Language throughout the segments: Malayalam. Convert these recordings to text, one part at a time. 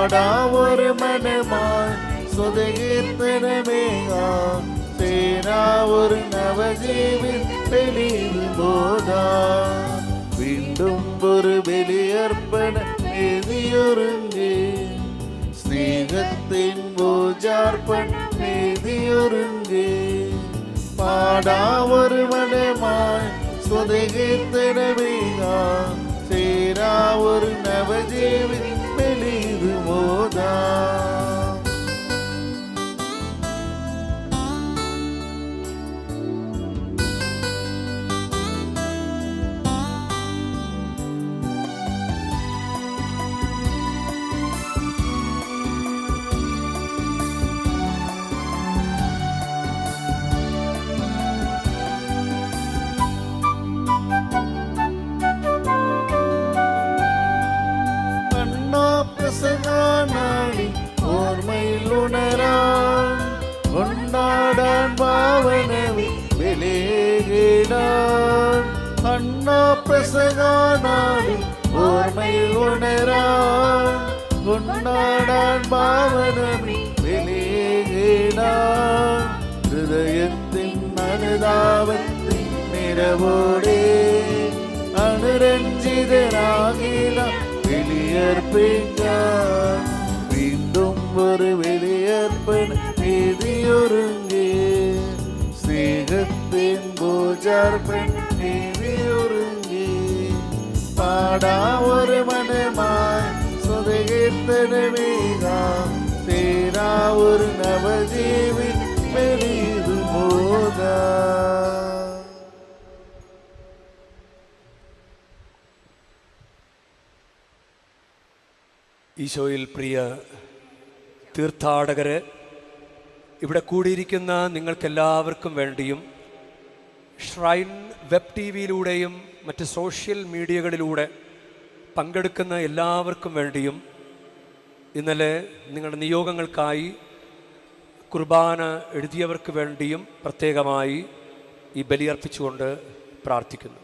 പാടാവൊരു മനമായി സ്വതകീർത്തനമേകാം ചേരാവൊരു നവജീവൻ ബലിയിടുമ്പോതാ വീണ്ടും ഒരു ബലിയർപ്പണ വേദിയൊരുങ്ങി സ്നേഹത്തിൻ പൂജാർപ്പണ വേദിയൊരുങ്ങി പാടാവൊരു മനമായി സ്വതകീർത്തനമേകാം ചേരാവൊരു നവജീവൻ ബലിയിടുമ്പോതാ പ്രസംഗാനാടി ഓർമ്മയിൽ ഉണരാൻ കൊണ്ടാടാൻ ഭാവനവി വിലയേകിടാൻ അണ്ണാ പ്രസംഗാനാടി ഓർമ്മയിൽ ഉണരാൻ കൊണ്ടാടാൻ ഭാവനവി വിലയേകിടാൻ ഹൃദയത്തിൻ അനുതാപത്തിൻ നിരവോടെ അനുരഞ്ജിതരാകില ബലിയർപ്പിക്കാൻ വീണ്ടും ഒരു ബലിയർപ്പണ വേദിയൊരുങ്ങി സ്നേഹത്തിൻ പൂജാർപ്പണ വേദിയൊരുങ്ങി പാടാവൊരു മനമായി സ്വതകീർത്തനമേകാം ചേരാവൊരു നവജീവൻ ബലിയിടുമ്പോതാ ഈശോയിൽ പ്രിയ തീർത്ഥാടകരെ, ഇവിടെ കൂടിയിരിക്കുന്ന നിങ്ങൾക്കെല്ലാവർക്കും വേണ്ടിയും ഷ്രൈൻ വെബ് ടി വിയിലൂടെയും മറ്റ് സോഷ്യൽ മീഡിയകളിലൂടെ പങ്കെടുക്കുന്ന എല്ലാവർക്കും വേണ്ടിയും ഇന്നലെ നിങ്ങളുടെ നിയോഗങ്ങൾക്കായി കുർബാന എഴുതിയവർക്ക് വേണ്ടിയും പ്രത്യേകമായി ഈ ബലിയർപ്പിച്ചുകൊണ്ട് പ്രാർത്ഥിക്കുന്നു.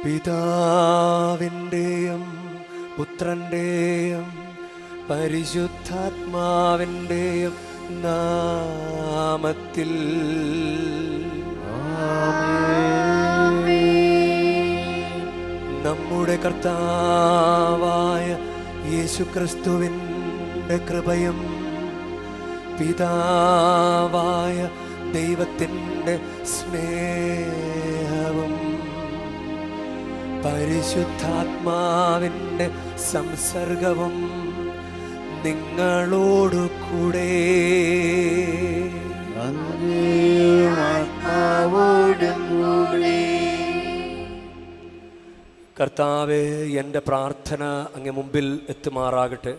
പിതാവിൻ്റെയും പുത്രൻ്റെയും പരിശുദ്ധാത്മാവിൻ്റെയും നാമത്തിൽ നമ്മുടെ കർത്താവായ യേശുക്രിസ്തുവിൻ്റെ കൃപയും പിതാവായ ദൈവത്തിൻ്റെ സ്നേഹവും പരിശുദ്ധാത്മാവിൻ്റെ സംസർഗവും നിങ്ങളോടു കൂടെ. കർത്താവേ, എൻ്റെ പ്രാർത്ഥന അങ്ങ് മുമ്പിൽ എത്തുമാറാകട്ടെ.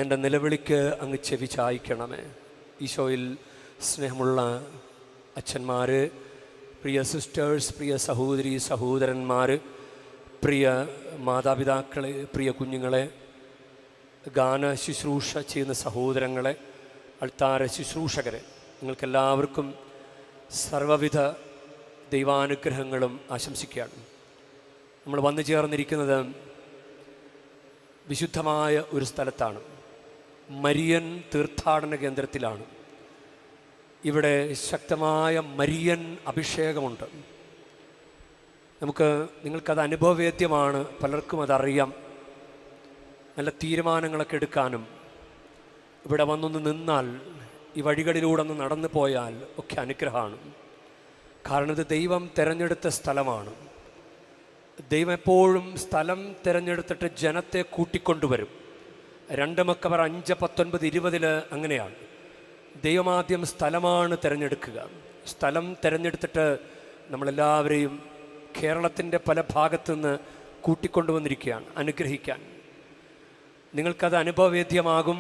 എൻ്റെ നിലവിളിക്ക് അങ്ങ് ചെവി ചായ്ക്കണമേ. ഈശോയിൽ സ്നേഹമുള്ള അച്ഛന്മാർ, പ്രിയ സിസ്റ്റേഴ്സ്, പ്രിയ സഹോദരി സഹോദരന്മാർ, പ്രിയ മാതാപിതാക്കളെ, പ്രിയ കുഞ്ഞുങ്ങളെ, ഗാന ശുശ്രൂഷ ചെയ്യുന്ന സഹോദരങ്ങളെ, അൾത്താര ശുശ്രൂഷകരെ, നിങ്ങൾക്കെല്ലാവർക്കും സർവ്വവിധ ദൈവാനുഗ്രഹങ്ങളും ആശംസിക്കുകയാണ്. നമ്മൾ വന്നു ചേർന്നിരിക്കുന്നത് വിശുദ്ധമായ ഒരു സ്ഥലത്താണ്. മരിയൻ തീർത്ഥാടന കേന്ദ്രത്തിലാണ്. ഇവിടെ ശക്തമായ മരിയൻ അഭിഷേകമുണ്ട്. നിങ്ങൾക്കത് അനുഭവവേദ്യമാണ്. പലർക്കും അതറിയാം. നല്ല തീരുമാനങ്ങളൊക്കെ എടുക്കാനും ഇവിടെ വന്നൊന്ന് നിന്നാൽ, ഈ വഴികളിലൂടെ ഒന്ന് നടന്നു പോയാൽ ഒക്കെ അനുഗ്രഹമാണ്. കാരണം ഇത് ദൈവം തിരഞ്ഞെടുത്ത സ്ഥലമാണ്. ദൈവം എപ്പോഴും സ്ഥലം തിരഞ്ഞെടുത്തിട്ട് ജനത്തെ കൂട്ടിക്കൊണ്ടുവരും. 2 മക്കബർ 5:19-20 അങ്ങനെയാണ്. ദൈവമാദ്യം സ്ഥലമാണ് തിരഞ്ഞെടുക്കുക. സ്ഥലം തിരഞ്ഞെടുത്തിട്ട് നമ്മളെല്ലാവരെയും കേരളത്തിൻ്റെ പല ഭാഗത്തു നിന്ന് കൂട്ടിക്കൊണ്ടുവന്നിരിക്കുകയാണ് അനുഗ്രഹിക്കാൻ. നിങ്ങൾക്കത് അനുഭവവേദ്യമാകും.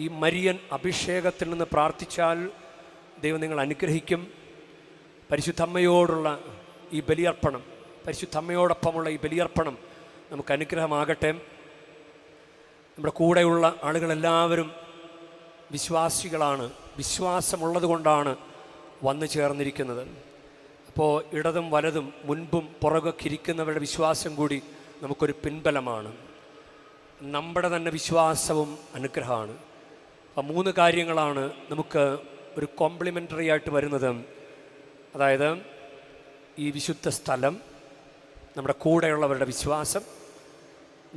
ഈ മരിയൻ അഭിഷേകത്തിൽ നിന്ന് പ്രാർത്ഥിച്ചാൽ ദൈവം നിങ്ങൾ അനുഗ്രഹിക്കും. പരിശുദ്ധമ്മയോടുള്ള ഈ ബലിയർപ്പണം, പരിശുദ്ധമ്മയോടൊപ്പമുള്ള ഈ ബലിയർപ്പണം നമുക്ക് അനുഗ്രഹമാകട്ടെ. നമ്മുടെ കൂടെയുള്ള ആളുകളെല്ലാവരും വിശ്വാസികളാണ്. വിശ്വാസമുള്ളത് കൊണ്ടാണ് വന്നു ചേർന്നിരിക്കുന്നത്. അപ്പോൾ ഇടതും വലതും മുൻപും പുറകൊക്കെ ഇരിക്കുന്നവരുടെ വിശ്വാസം കൂടി നമുക്കൊരു പിൻബലമാണ്. നമ്മുടെ തന്നെ വിശ്വാസവും അനുഗ്രഹമാണ്. അപ്പം 3 കാര്യങ്ങളാണ് നമുക്ക് ഒരു കോംപ്ലിമെൻ്ററി ആയിട്ട് വരുന്നത്. അതായത് ഈ വിശുദ്ധ സ്ഥലം, നമ്മുടെ കൂടെയുള്ളവരുടെ വിശ്വാസം,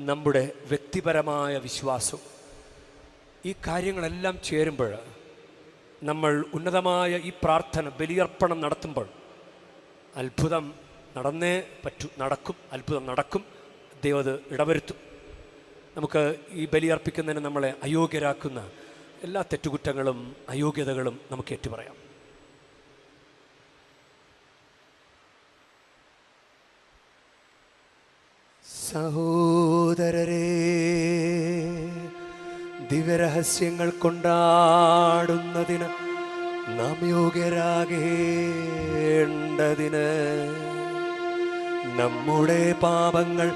നമ്മുടെ വ്യക്തിപരമായ വിശ്വാസം. ഈ കാര്യങ്ങളെല്ലാം ചേരുമ്പോൾ നമ്മൾ ഉന്നതമായ ഈ പ്രാർത്ഥന ബലിയർപ്പണം നടത്തുമ്പോൾ അത്ഭുതം നടന്നേ പറ്റൂ, നടക്കും, അത്ഭുതം നടക്കും. ദൈവം അത് ഇടവരുത്തും. നമുക്ക് ഈ ബലിയർപ്പിക്കുന്നതിന് നമ്മളെ അയോഗ്യരാക്കുന്ന എല്ലാ തെറ്റുകുറ്റങ്ങളും അയോഗ്യതകളും നമുക്ക് ഏറ്റുപറയാം. സഹോദരരേ, ദിവ്യരഹസ്യങ്ങൾ കൊണ്ടാടുന്നതിന് നാം യോഗ്യരാകേണ്ടതിന് നമ്മുടെ പാപങ്ങൾ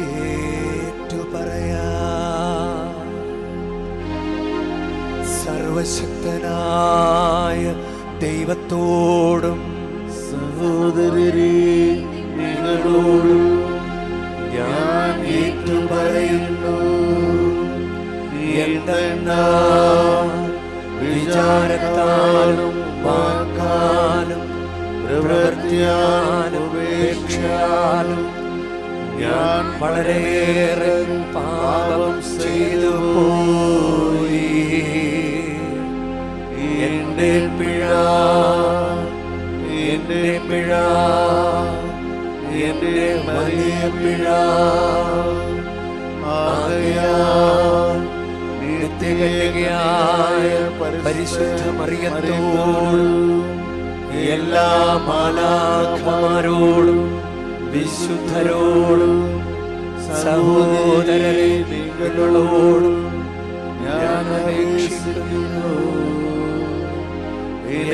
ഏറ്റുപറയാം. സർവശക്തനായ ദൈവത്തോടും സഹോദരരേ, നിങ്ങളോടും ഞാൻ ഏറ്റുപറയുന്നു. എന്തെന്നാൽ വിചാരത്താലും വാക്കാലും പ്രവൃത്തിയാലും ഉപേക്ഷയാലും ഞാൻ വളരെയേറെ പാപം ചെയ്തു പോയി. എൻ്റെ പിഴ, എൻ്റെ പിഴ, എൻ്റെ വലിയ പിഴ. ആകയാൽ നിത്യകന്യകയായ പരിശുദ്ധ മറിയത്തോടും എല്ലാ മാലാഖമാരോടും വിശുദ്ധരോടും സഹോദരരെ നിങ്ങളോടും ഞാൻ അപേക്ഷിക്കുന്നു.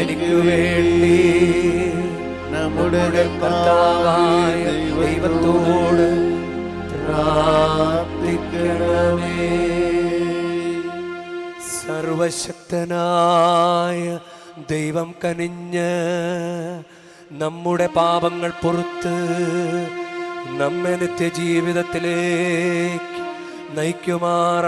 എനിക്ക് വേണ്ടി നമ്മുടെ കർത്താവായ ദൈവത്തോട് പ്രാർത്ഥിക്കണമേ. സർവശക്തനായ ദൈവം കനിഞ്ഞ് നമ്മുടെ പാപങ്ങൾ പൊറുത്ത് നമ്മെ നിത്യജീവിതത്തിലേക്ക് നയിക്കുമാറാകട്ടെ.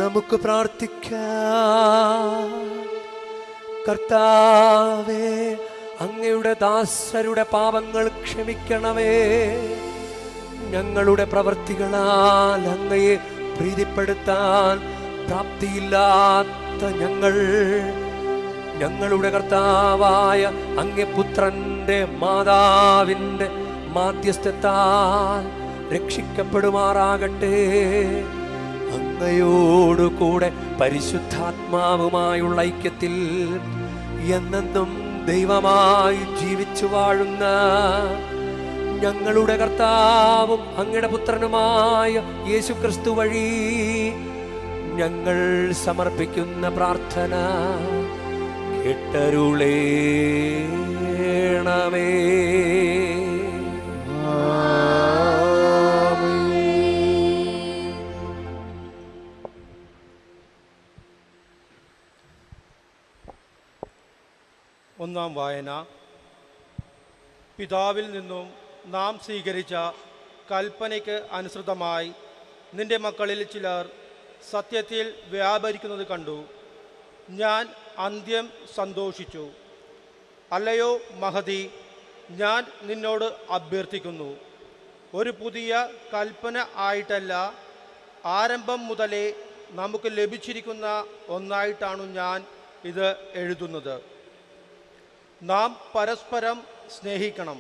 നമുക്ക് പ്രാർത്ഥിക്കാം. കർത്താവേ, അങ്ങയുടെ ദാസരുടെ പാപങ്ങൾ ക്ഷമിക്കണമേ. ഞങ്ങളുടെ പ്രവൃത്തികളാൽ അങ്ങയെ പ്രീതിപ്പെടുത്താൻ പ്രാപ്തിയില്ലാത്ത ഞങ്ങളുടെ കർത്താവായ അങ്ങേ പുത്രന്റെ മാതാവിൻ്റെ മാധ്യസ്ഥത്താൽ രക്ഷിക്കപ്പെടുമാറാകട്ടെ. അങ്ങയോടുകൂടെ പരിശുദ്ധാത്മാവുമായുള്ള ഐക്യത്തിൽ എന്നെന്നും ദൈവമായി ജീവിച്ചു വാഴുന്ന ഞങ്ങളുടെ കർത്താവും അങ്ങയുടെ പുത്രനുമായ യേശുക്രിസ്തു വഴി ഞങ്ങൾ സമർപ്പിക്കുന്ന പ്രാർത്ഥന കേട്ടരുളേണമേ. ഒന്നാം വായന. പിതാവിൽ നിന്നും നാം സ്വീകരിച്ച കൽപ്പനയ്ക്ക് അനുസൃതമായി നിന്റെ മക്കളിൽ ചിലർ സത്യത്തിൽ വ്യാപരിക്കുന്നത് കണ്ടു. ഞാൻ അന്ത്യം സന്തോഷിച്ചു. അല്ലയോ മഹതി, ഞാൻ നിന്നോട് അഭ്യർത്ഥിക്കുന്നു, ഒരു പുതിയ കൽപ്പന ആയിട്ടല്ല, ആരംഭം മുതലേ നമുക്ക് ലഭിച്ചിരിക്കുന്ന ഒന്നായിട്ടാണ് ഞാൻ ഇത് എഴുതുന്നത്. നാം പരസ്പരം സ്നേഹിക്കണം.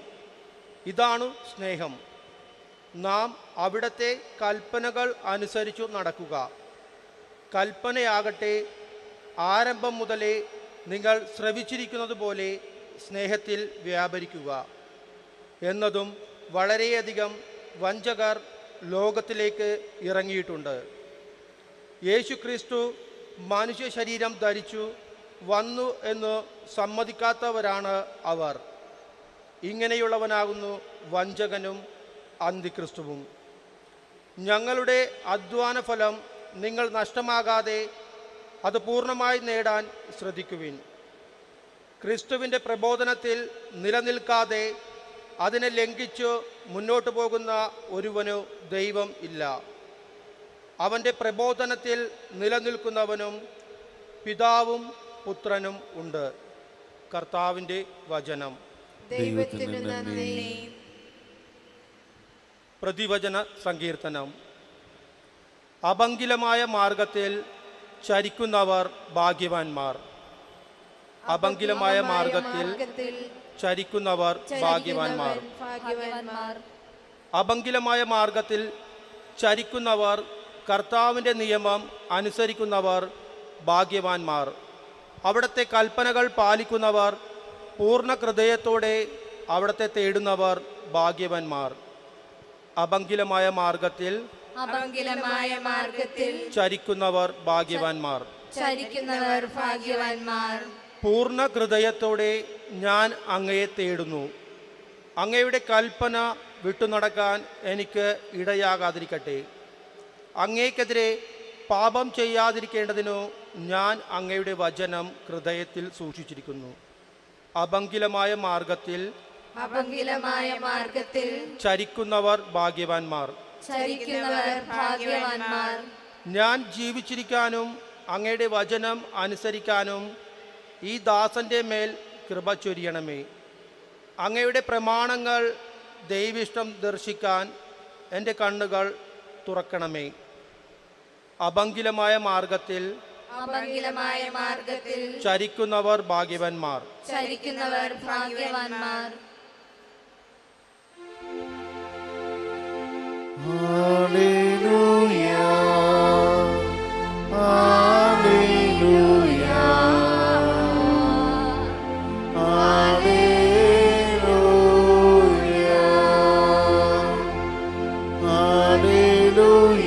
ഇതാണ് സ്നേഹം. നാം അവിടുത്തെ കൽപ്പനകൾ അനുസരിച്ചു നടക്കുക. കൽപ്പനയാകട്ടെ, ആരംഭം മുതലേ നിങ്ങൾ ശ്രവിച്ചിരിക്കുന്നത് പോലെ സ്നേഹത്തിൽ വ്യാപരിക്കുക എന്നതും വളരെയധികം വഞ്ചകർ ലോകത്തിലേക്ക് ഇറങ്ങിയിട്ടുണ്ട്. യേശുക്രിസ്തു മനുഷ്യ ശരീരം ധരിച്ചു വന്നു എന്ന് സമ്മതിക്കാത്തവരാണ് അവർ. ഇങ്ങനെയുള്ളവനാകുന്നു വഞ്ചകനും അന്തിക്രിസ്തുവും. ഞങ്ങളുടെ അധ്വാന ഫലം നിങ്ങൾ നഷ്ടമാകാതെ അത് പൂർണ്ണമായി നേടാൻ ശ്രദ്ധിക്കുവിൻ. ക്രിസ്തുവിൻ്റെ പ്രബോധനത്തിൽ നിലനിൽക്കാതെ അതിനെ ലംഘിച്ചു മുന്നോട്ടു പോകുന്ന ഒരുവനു ദൈവം ഇല്ല. അവൻ്റെ പ്രബോധനത്തിൽ നിലനിൽക്കുന്നവനും പിതാവും പുത്രനും ഉണ്ട്. കർത്താവിൻ്റെ വചനം. ദൈവത്തിന് നന്ദി. പ്രതിവചന സങ്കീർത്തനം. അഭംഗിലമായ മാർഗത്തിൽ ചരിക്കുന്നവർ ഭാഗ്യവാന്മാർ. അഭംഗിലമായ മാർഗത്തിൽ ചരിക്കുന്നവർ ഭാഗ്യവാന്മാർ. അഭംഗിലമായ മാർഗത്തിൽ ചരിക്കുന്നവർ, കർത്താവിൻ്റെ നിയമം അനുസരിക്കുന്നവർ ഭാഗ്യവാന്മാർ. അവിടുത്തെ കൽപ്പനകൾ പാലിക്കുന്നവർ, പൂർണ്ണ ഹൃദയത്തോടെ അവിടുത്തെ തേടുന്നവർ ഭാഗ്യവാന്മാർ. അഭംഗിലമായ മാർഗത്തിൽ ചരിക്കുന്നവർ ഭാഗ്യവാന്മാർ. പൂർണ്ണ ഹൃദയത്തോടെ ഞാൻ അങ്ങയെ തേടുന്നു. അങ്ങയുടെ കൽപ്പന വിട്ടുനടക്കാൻ എനിക്ക് ഇടയാകാതിരിക്കട്ടെ. അങ്ങേക്കെതിരെ പാപം ചെയ്യാതിരിക്കേണ്ടതിനു ഞാൻ അങ്ങയുടെ വചനം ഹൃദയത്തിൽ സൂക്ഷിച്ചിരിക്കുന്നു. അഭംഗിലമായ മാർഗത്തിൽ ചരിക്കുന്നവർ ഭാഗ്യവാന്മാർ. ഞാൻ ജീവിച്ചിരിക്കാനും അങ്ങയുടെ വചനം അനുസരിക്കാനും ഈ ദാസന്റെ മേൽ കൃപ ചൊരിയണമേ. അങ്ങയുടെ പ്രമാണങ്ങൾ ദൈവിഷ്ടം ദർശിക്കാൻ എൻ്റെ കണ്ണുകൾ തുറക്കണമേ. അഭംഗിലമായ മാർഗത്തിൽ ചരിക്കുന്നവർ ഭാഗ്യവാന്മാർ. Hallelujah, hallelujah, hallelujah, hallelujah,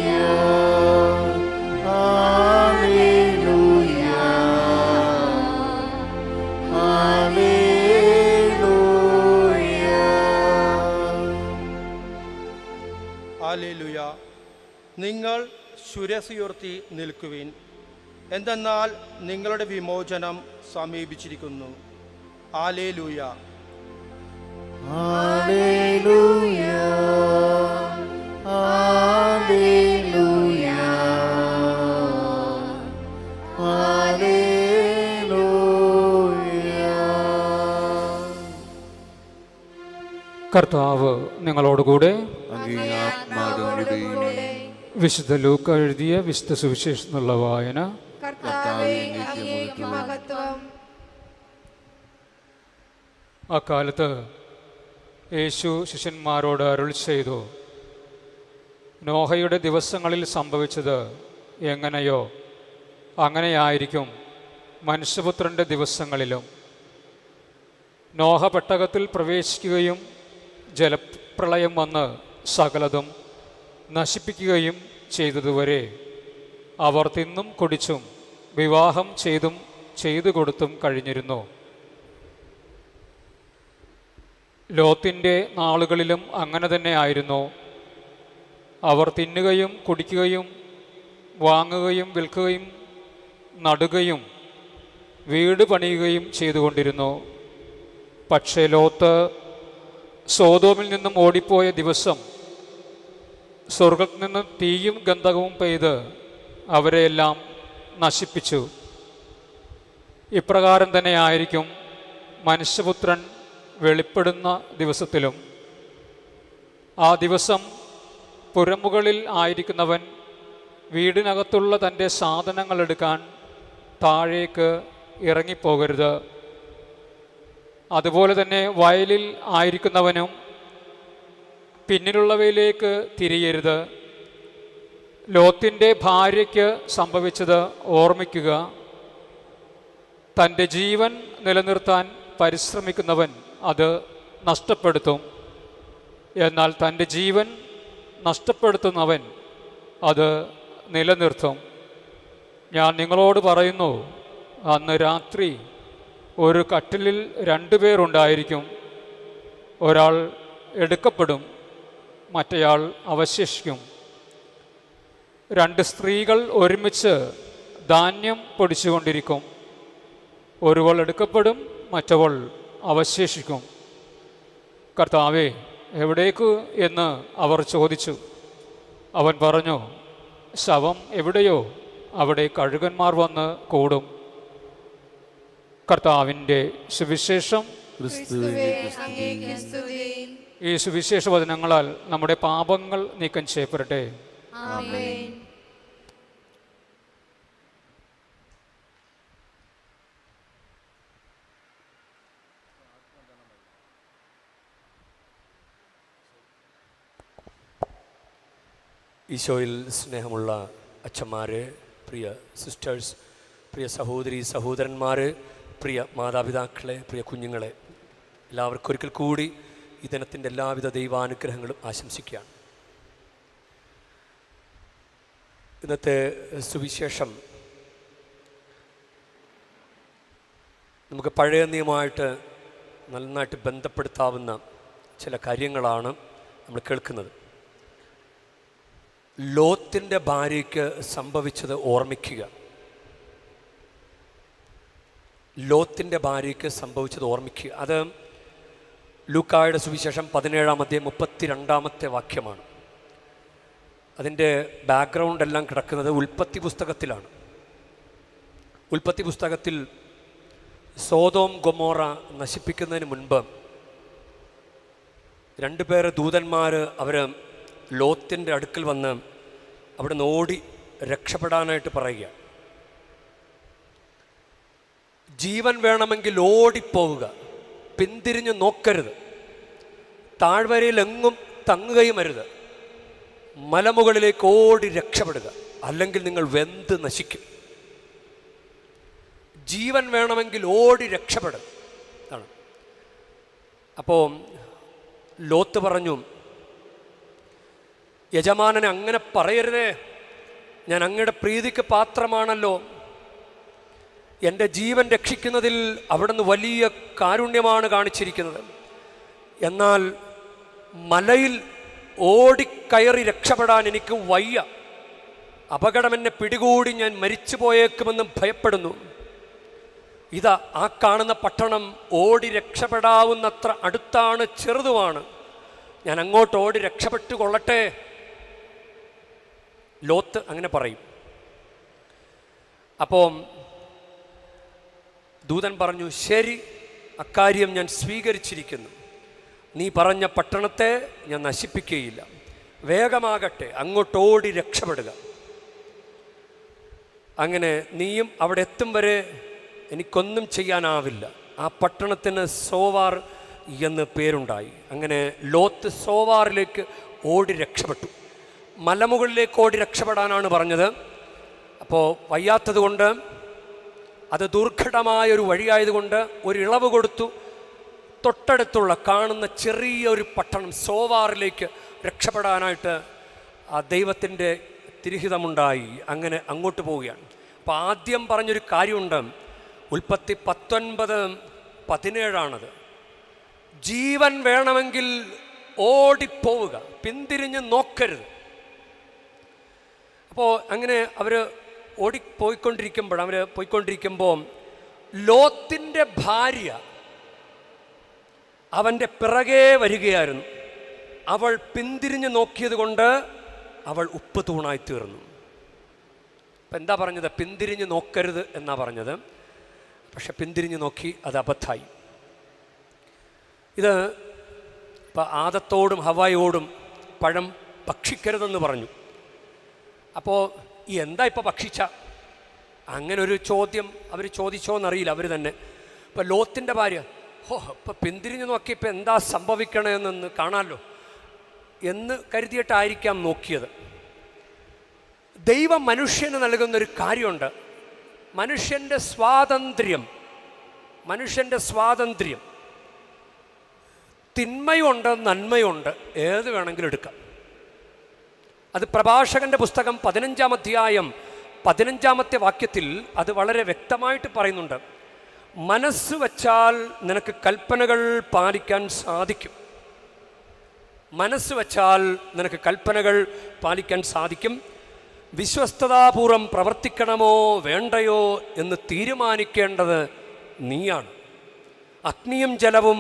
hallelujah. നിങ്ങൾ ശിരസ്സുയർത്തി നിൽക്കുവിൻ, എന്തെന്നാൽ നിങ്ങളുടെ വിമോചനം സമീപിച്ചിരിക്കുന്നു. ഹല്ലേലൂയ. Hallelujah, hallelujah, hallelujah. കർത്താവ് നിങ്ങളോടുകൂടെ. വിശുദ്ധ ലൂക്ക എഴുതിയ വിശുദ്ധ സുവിശേഷം എന്നുള്ള വായന. അക്കാലത്ത് യേശു ശിഷ്യന്മാരോട് അരുൾ ചെയ്തു, നോഹയുടെ ദിവസങ്ങളിൽ സംഭവിച്ചത് എങ്ങനെയോ അങ്ങനെയായിരിക്കും മനുഷ്യപുത്രൻ്റെ ദിവസങ്ങളിലും. നോഹ പെട്ടകത്തിൽ പ്രവേശിക്കുകയും ജലപ്രളയം വന്ന് സകലതും നശിപ്പിക്കുകയും ചെയ്തതുവരെ അവർ തിന്നും കുടിച്ചും വിവാഹം ചെയ്തു കൊടുത്തും കഴിഞ്ഞിരുന്നു. ലോത്തിൻ്റെ നാളുകളിലും അങ്ങനെ തന്നെ ആയിരുന്നു. അവർ തിന്നുകയും കുടിക്കുകയും വാങ്ങുകയും വിൽക്കുകയും നടുകയും വീട് പണിയുകയും ചെയ്തുകൊണ്ടിരുന്നു. പക്ഷേ ലോത്ത് സോദോമിൽ നിന്നും ഓടിപ്പോയ ദിവസം സ്വർഗ്ഗത്തിൽ നിന്ന് തീയും ഗന്ധകവും പെയ്ത് അവരെയെല്ലാം നശിപ്പിച്ചു. ഇപ്രകാരം തന്നെയായിരിക്കും മനുഷ്യപുത്രൻ വെളിപ്പെടുന്ന ദിവസത്തിലും. ആ ദിവസം പുരമുകളിൽ ആയിരിക്കുന്നവൻ വീടിനകത്തുള്ള തൻ്റെ സാധനങ്ങൾ എടുക്കാൻ താഴേക്ക് ഇറങ്ങിപ്പോകരുത്. അതുപോലെ തന്നെ വയലിൽ ആയിരിക്കുന്നവനും പിന്നിലുള്ളവയിലേക്ക് തിരിയരുത്. ലോത്തിൻ്റെ ഭാര്യയ്ക്ക് സംഭവിച്ചത് ഓർമ്മിക്കുക. തൻ്റെ ജീവൻ നിലനിർത്താൻ പരിശ്രമിക്കുന്നവൻ അത് നഷ്ടപ്പെടുത്തും. എന്നാൽ തൻ്റെ ജീവൻ നഷ്ടപ്പെടുത്തുന്നവൻ അത് നിലനിർത്തും. ഞാൻ നിങ്ങളോട് പറയുന്നു, അന്ന് രാത്രി ഒരു കട്ടിലിൽ 2 പേരുണ്ടായിരിക്കും. ഒരാൾ എടുക്കപ്പെടും, മറ്റേയാൾ അവശേഷിക്കും. 2 സ്ത്രീകൾ ഒരുമിച്ച് ധാന്യം പൊടിച്ചുകൊണ്ടിരിക്കും. ഒരുവൾ എടുക്കപ്പെടും, മറ്റവൾ അവശേഷിക്കും. കർത്താവേ, എവിടേക്ക് എന്ന് അവർ ചോദിച്ചു. അവൻ പറഞ്ഞു, ശവം എവിടെയോ അവിടെ കഴുകന്മാർ വന്ന് കൂടും. കർത്താവിൻ്റെ സുവിശേഷം. ക്രിസ്തുവേ, അങ്ങേക്ക് സ്തുതി. ഈ സുവിശേഷ വചനങ്ങളാൽ നമ്മുടെ പാപങ്ങൾ നീക്കം ചെയ്യപ്പെടട്ടെ. ആമേൻ. ഈശോയിൽ സ്നേഹമുള്ള അച്ഛന്മാരെ, പ്രിയ സിസ്റ്റേഴ്സ്, പ്രിയ സഹോദരി സഹോദരന്മാർ, പ്രിയ മാതാപിതാക്കളെ, പ്രിയ കുഞ്ഞുങ്ങളെ, എല്ലാവർക്കും ഒരിക്കൽ കൂടി ഈ ദിനത്തിൻ്റെ എല്ലാവിധ ദൈവാനുഗ്രഹങ്ങളും ആശംസിക്കുകയാണ്. ഇന്നത്തെ സുവിശേഷം നമുക്ക് പഴയ നിയമമായിട്ട് നന്നായിട്ട് ബന്ധപ്പെടുത്താവുന്ന ചില കാര്യങ്ങളാണ് നമ്മൾ കേൾക്കുന്നത്. ലോത്തിൻ്റെ ഭാര്യയ്ക്ക് സംഭവിച്ചത് ഓർമ്മിക്കുക. ലോത്തിൻ്റെ ഭാര്യയ്ക്ക് സംഭവിച്ചത് ഓർമ്മിക്കുക. അത് ലൂക്കായുടെ സുവിശേഷം 17-ാം അധ്യായം 32-ാമത്തെ വാക്യമാണ്. അതിൻ്റെ ബാക്ക്ഗ്രൗണ്ട് എല്ലാം കിടക്കുന്നത് ഉൽപ്പത്തി പുസ്തകത്തിലാണ്. ഉൽപ്പത്തി പുസ്തകത്തിൽ സോദോം ഗൊമോറ നശിപ്പിക്കുന്നതിന് മുൻപ് 2 പേര് ദൂതന്മാർ അവർ ലോത്തിൻ്റെ അടുക്കൽ വന്ന് അവിടെ നിന്ന് ഓടി രക്ഷപ്പെടാനായിട്ട് പറയുക. ജീവൻ വേണമെങ്കിൽ ഓടിപ്പോവുക, പിന്തിരിഞ്ഞ് നോക്കരുത്, താഴ്വരയിൽ എങ്ങും തങ്ങുകയും അരുത്, മലമുകളിലേക്ക് ഓടി രക്ഷപ്പെടുക, അല്ലെങ്കിൽ നിങ്ങൾ വെന്ത് നശിക്കും. ജീവൻ വേണമെങ്കിൽ ഓടി രക്ഷപ്പെടും ആണ്. അപ്പോൾ ലോത്ത് പറഞ്ഞു, യജമാനനെ അങ്ങനെ പറയരുതേ, ഞാൻ അങ്ങയുടെ പ്രീതിക്ക് പാത്രമാണല്ലോ. എൻ്റെ ജീവൻ രക്ഷിക്കുന്നതിൽ അവിടുന്ന് വലിയ കാരുണ്യമാണ് കാണിച്ചിരിക്കുന്നത്. എന്നാൽ മലയിൽ ഓടിക്കയറി രക്ഷപ്പെടാൻ എനിക്ക് വയ്യ. അപകടം എന്നെ പിടികൂടി ഞാൻ മരിച്ചു പോയേക്കുമെന്നും ഭയപ്പെടുന്നു. ഇതാ ആ കാണുന്ന പട്ടണം ഓടി രക്ഷപ്പെടാവുന്നത്ര അടുത്താണ്, ചെറുതുമാണ്. ഞാൻ അങ്ങോട്ട് ഓടി രക്ഷപ്പെട്ടു കൊള്ളട്ടെ. ലോത്ത് അങ്ങനെ പറയും. അപ്പോൾ ദൂതൻ പറഞ്ഞു, ശരി, അക്കാര്യം ഞാൻ സ്വീകരിച്ചിരിക്കുന്നു. നീ പറഞ്ഞ പട്ടണത്തെ ഞാൻ നശിപ്പിക്കുകയില്ല. വേഗമാകട്ടെ, അങ്ങോട്ട് ഓടി രക്ഷപ്പെടുക. അങ്ങനെ നീയും അവിടെ എത്തും വരെ എനിക്കൊന്നും ചെയ്യാനാവില്ല. ആ പട്ടണത്തിന് സോവാർ എന്ന് പേരുണ്ടായി. അങ്ങനെ ലോത്ത് സോവാറിലേക്ക് ഓടി രക്ഷപ്പെട്ടു. മലമുകളിലേക്ക് ഓടി രക്ഷപ്പെടാനാണ് പറഞ്ഞത്. അപ്പോൾ വയ്യാത്തത് കൊണ്ട്, അത് ദുർഘടമായൊരു വഴിയായതുകൊണ്ട് ഒരു ഇളവ് കൊടുത്തു. തൊട്ടടുത്തുള്ള കാണുന്ന ചെറിയൊരു പട്ടണം സോവാറിലേക്ക് രക്ഷപ്പെടാനായിട്ട് ആ ദൈവത്തിൻ്റെ തിരുഹിതമുണ്ടായി. അങ്ങനെ അങ്ങോട്ട് പോവുകയാണ്. അപ്പോൾ ആദ്യം പറഞ്ഞൊരു കാര്യമുണ്ട്, ഉൽപ്പത്തി 19:17 ജീവൻ വേണമെങ്കിൽ ഓടിപ്പോവുക, പിന്തിരിഞ്ഞ് നോക്കരുത്. അപ്പോൾ അങ്ങനെ അവർ പോയിക്കൊണ്ടിരിക്കുമ്പോൾ ലോത്തിൻ്റെ ഭാര്യ അവൻ്റെ പിറകെ വരികയായിരുന്നു. അവൾ പിന്തിരിഞ്ഞ് നോക്കിയത് കൊണ്ട് അവൾ ഉപ്പ് തൂണായി തീർന്നു. അപ്പം എന്താ പറഞ്ഞത്? പിന്തിരിഞ്ഞ് നോക്കരുത് എന്നാ പറഞ്ഞത്. പക്ഷെ പിന്തിരിഞ്ഞ് നോക്കി, അത് അബദ്ധമായി. ഇത് ഇപ്പം ആദത്തോടും ഹവ്വായോടും പഴം ഭക്ഷിക്കരുതെന്ന് പറഞ്ഞു. അപ്പോൾ ഈ എന്താ ഇപ്പോൾ ഭക്ഷിച്ച? അങ്ങനൊരു ചോദ്യം അവർ ചോദിച്ചോന്നറിയില്ല അവർ തന്നെ. ഇപ്പം ലോത്തിൻ്റെ ഭാര്യ, ഇപ്പം പിന്തിരിഞ്ഞ് നോക്കി ഇപ്പം എന്താ സംഭവിക്കണമെന്നൊന്ന് കാണാമല്ലോ എന്ന് കരുതിയിട്ടായിരിക്കാം നോക്കിയത്. ദൈവം മനുഷ്യന് നൽകുന്നൊരു കാര്യമുണ്ട്. മനുഷ്യൻ്റെ സ്വാതന്ത്ര്യം, തിന്മയുണ്ട് നന്മയുണ്ട്, ഏത് വേണമെങ്കിലും എടുക്കാം. അത് പ്രഭാഷകന്റെ പുസ്തകം 15-ാം അധ്യായം 15-ാമത്തെ വാക്യത്തിൽ അത് വളരെ വ്യക്തമായിട്ട് പറയുന്നുണ്ട്. മനസ്സ് വച്ചാൽ നിനക്ക് കൽപ്പനകൾ പാലിക്കാൻ സാധിക്കും. മനസ്സ് വച്ചാൽ നിനക്ക് കൽപ്പനകൾ പാലിക്കാൻ സാധിക്കും. വിശ്വസ്തതാപൂർവം പ്രവർത്തിക്കണമോ വേണ്ടയോ എന്ന് തീരുമാനിക്കേണ്ടത് നീയാണ്. അഗ്നിയും ജലവും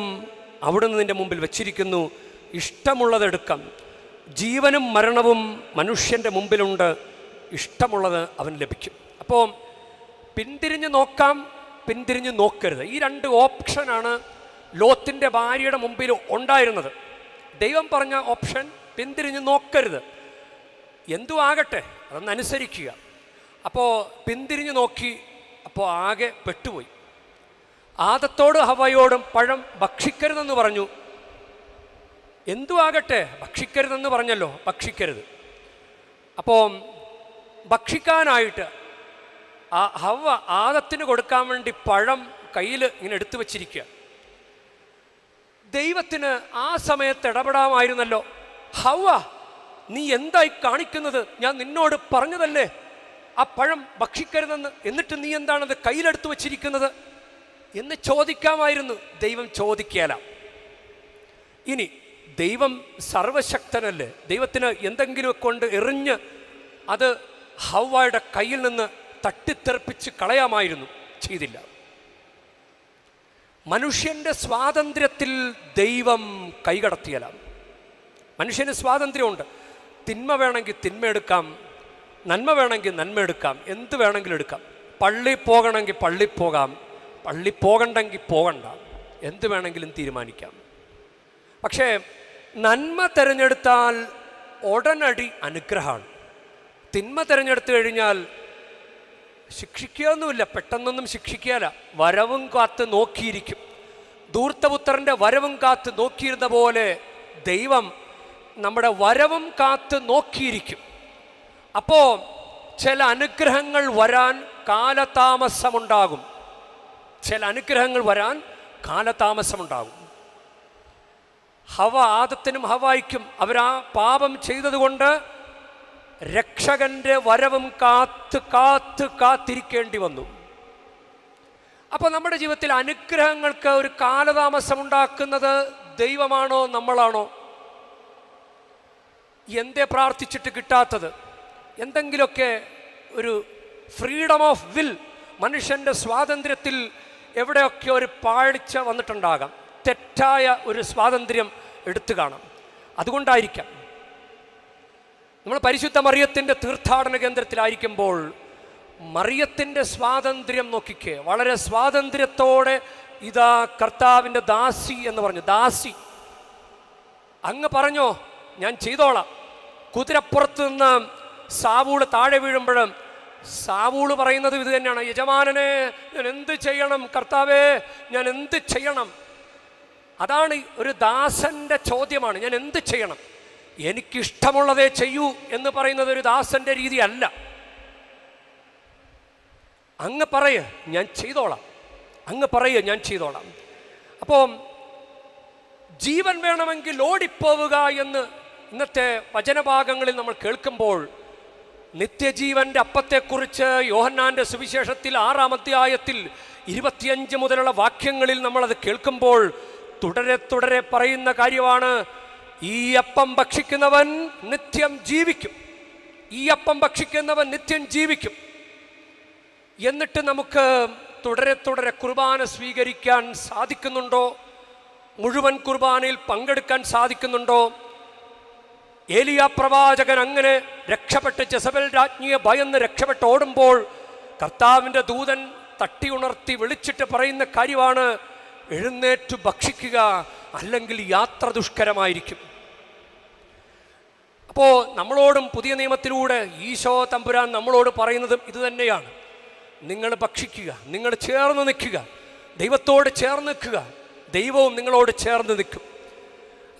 അവിടുന്ന് നിൻ്റെ മുമ്പിൽ വച്ചിരിക്കുന്നു, ഇഷ്ടമുള്ളതെടുക്കാം. ജീവനും മരണവും മനുഷ്യൻ്റെ മുമ്പിലുണ്ട്, ഇഷ്ടമുള്ളത് അവൻ ലഭിക്കും. അപ്പോൾ പിന്തിരിഞ്ഞ് നോക്കാം, പിന്തിരിഞ്ഞ് നോക്കരുത്, ഈ രണ്ട് ഓപ്ഷനാണ് ലോത്തിൻ്റെ ഭാര്യയുടെ മുമ്പിൽ ഉണ്ടായിരുന്നത്. ദൈവം പറഞ്ഞ ഓപ്ഷൻ പിന്തിരിഞ്ഞ് നോക്കരുത്, എന്തു ആകട്ടെ അതൊന്നനുസരിക്കുക. അപ്പോൾ പിന്തിരിഞ്ഞ് നോക്കി, അപ്പോൾ ആകെ പെട്ടുപോയി. ആദത്തോടും ഹവ്വായോടും പഴം ഭക്ഷിക്കരുതെന്ന് പറഞ്ഞു. എന്തു ആകട്ടെ, ഭക്ഷിക്കരുതെന്ന് പറഞ്ഞല്ലോ, ഭക്ഷിക്കരുത്. അപ്പോൾ ഭക്ഷിക്കാനായിട്ട് ഹവ്വ ആദത്തിന് കൊടുക്കാൻ വേണ്ടി പഴം കയ്യിൽ ഇങ്ങനെ എടുത്തു വച്ചിരിക്കുക. ദൈവത്തിന് ആ സമയത്ത് ഇടപെടാമായിരുന്നല്ലോ. ഹവ്വ, നീ എന്തായി കാണിക്കുന്നത്? ഞാൻ നിന്നോട് പറഞ്ഞതല്ലേ ആ പഴം ഭക്ഷിക്കരുതെന്ന്, എന്നിട്ട് നീ എന്താണത് കയ്യിലെടുത്ത് വച്ചിരിക്കുന്നത് എന്ന് ചോദിക്കാമായിരുന്നു. ദൈവം ചോദിക്കുകയില്ല. ഇനി ദൈവം സർവശക്തനല്ലേ, ദൈവത്തിന് എന്തെങ്കിലും കൊണ്ട് എറിഞ്ഞ് അത് ഹവ്വയുടെ കയ്യിൽ നിന്ന് തട്ടിത്തെറിപ്പിച്ച് കളയാമായിരുന്നു, ചെയ്തില്ല. മനുഷ്യൻ്റെ സ്വാതന്ത്ര്യത്തിൽ ദൈവം കൈകടത്തിയല്ല. മനുഷ്യന് സ്വാതന്ത്ര്യമുണ്ട്. തിന്മ വേണമെങ്കിൽ തിന്മ എടുക്കാം, നന്മ വേണമെങ്കിൽ നന്മ എടുക്കാം, എന്ത് വേണമെങ്കിലും എടുക്കാം. പള്ളി പോകണമെങ്കിൽ പള്ളി പോകാം, പള്ളി പോകണ്ടെങ്കിൽ പോകണ്ട, എന്ത് വേണമെങ്കിലും തീരുമാനിക്കാം. പക്ഷേ നന്മ തിരഞ്ഞെടുത്താൽ ഉടനടി അനുഗ്രഹമാണ്. തിന്മ തിരഞ്ഞെടുത്തു കഴിഞ്ഞാൽ ശിക്ഷിക്കുകയൊന്നുമില്ല, പെട്ടെന്നൊന്നും ശിക്ഷിക്കുകയല്ല, വരവും കാത്ത് നോക്കിയിരിക്കും. ധൂർത്തപുത്രൻ്റെ വരവും കാത്ത് നോക്കിയിരുന്ന പോലെ ദൈവം നമ്മുടെ വരവും കാത്ത് നോക്കിയിരിക്കും. അപ്പോൾ ചില അനുഗ്രഹങ്ങൾ വരാൻ കാലതാമസമുണ്ടാകും, ചില അനുഗ്രഹങ്ങൾ വരാൻ കാലതാമസമുണ്ടാകും. ആദത്തിനും ഹവ്വായ്ക്കും അവരാ പാപം ചെയ്തതുകൊണ്ട് രക്ഷകന്റെ വരവും കാത്തിരിക്കേണ്ടി വന്നു. അപ്പോൾ നമ്മുടെ ജീവിതത്തിൽ അനുഗ്രഹങ്ങൾക്ക് ഒരു കാലതാമസം ഉണ്ടാക്കുന്നത് ദൈവമാണോ നമ്മളാണോ? എന്തേ പ്രാർത്ഥിച്ചിട്ട് കിട്ടാത്തത്? എന്തെങ്കിലുമൊക്കെ ഒരു ഫ്രീഡം ഓഫ് വിൽ, മനുഷ്യൻ്റെ സ്വാതന്ത്ര്യത്തിൽ എവിടെയൊക്കെ ഒരു പാഴ്ച വന്നിട്ടുണ്ടാകാം, തെറ്റായ ഒരു സ്വാതന്ത്ര്യം എടുത്തു കാണാം. അതുകൊണ്ടായിരിക്കാം നമ്മൾ പരിശുദ്ധ മറിയത്തിൻ്റെ തീർത്ഥാടന കേന്ദ്രത്തിലായിരിക്കുമ്പോൾ മറിയത്തിൻ്റെ സ്വാതന്ത്ര്യം നോക്കിക്കേ, വളരെ സ്വാതന്ത്ര്യത്തോടെ ഇതാ കർത്താവിൻ്റെ ദാസി എന്ന് പറഞ്ഞു. ദാസി, അങ്ങ് പറഞ്ഞോ ഞാൻ ചെയ്തോളാം. കുതിരപ്പുറത്ത് നിന്ന് സാവൂള് താഴെ വീഴുമ്പോഴും സാവൂള് പറയുന്നത് ഇത് തന്നെയാണ്, യജമാനനെ ഞാൻ എന്ത് ചെയ്യണം കർത്താവേ, ഞാൻ എന്ത് ചെയ്യണം? അതാണ് ഒരു ദാസന്റെ ചോദ്യമാണ്, ഞാൻ എന്ത് ചെയ്യണം? എനിക്കിഷ്ടമുള്ളതേ ചെയ്യൂ എന്ന് പറയുന്നത് ഒരു ദാസന്റെ രീതി അല്ല. അങ്ങ് പറയ ഞാൻ ചെയ്തോളാം, അങ്ങ് പറയ ഞാൻ ചെയ്തോളാം. അപ്പോൾ ജീവൻ വേണമെങ്കിൽ ഓടിപ്പോവുക എന്ന് ഇന്നത്തെ വചനഭാഗങ്ങളിൽ നമ്മൾ കേൾക്കുമ്പോൾ നിത്യജീവന്റെ അപ്പത്തെക്കുറിച്ച് യോഹന്നാന്റെ സുവിശേഷത്തിൽ 6-ാം അധ്യായത്തിൽ 25 മുതലുള്ള വാക്യങ്ങളിൽ നമ്മളത് കേൾക്കുമ്പോൾ തുടരെ തുടരെ പറയുന്ന കാര്യമാണ്, ഈ അപ്പം ഭക്ഷിക്കുന്നവൻ നിത്യം ജീവിക്കും, ഈ അപ്പം ഭക്ഷിക്കുന്നവൻ നിത്യം ജീവിക്കും. എന്നിട്ട് നമുക്ക് തുടരെ തുടരെ കുർബാന സ്വീകരിക്കാൻ സാധിക്കുന്നുണ്ടോ? മുഴുവൻ കുർബാനയിൽ പങ്കെടുക്കാൻ സാധിക്കുന്നുണ്ടോ? ഏലിയ പ്രവാചകൻ അങ്ങനെ രക്ഷപ്പെട്ട് ജെസബൽ രാജ്ഞിയെ ഭയന്ന് രക്ഷപ്പെട്ട് ഓടുമ്പോൾ കർത്താവിൻ്റെ ദൂതൻ തട്ടി ഉണർത്തി വിളിച്ചിട്ട് പറയുന്ന കാര്യമാണ്, എഴുന്നേറ്റ് ഭക്ഷിക്കുക, അല്ലെങ്കിൽ യാത്ര ദുഷ്കരമായിരിക്കും. അപ്പോൾ നമ്മളോടും പുതിയ നിയമത്തിലൂടെ ഈശോ തമ്പുരാൻ നമ്മളോട് പറയുന്നതും ഇത് തന്നെയാണ്. നിങ്ങൾ ഭക്ഷിക്കുക, നിങ്ങൾ ചേർന്ന് നിൽക്കുക, ദൈവത്തോട് ചേർന്ന് നിൽക്കുക, ദൈവവും നിങ്ങളോട് ചേർന്ന് നിൽക്കും.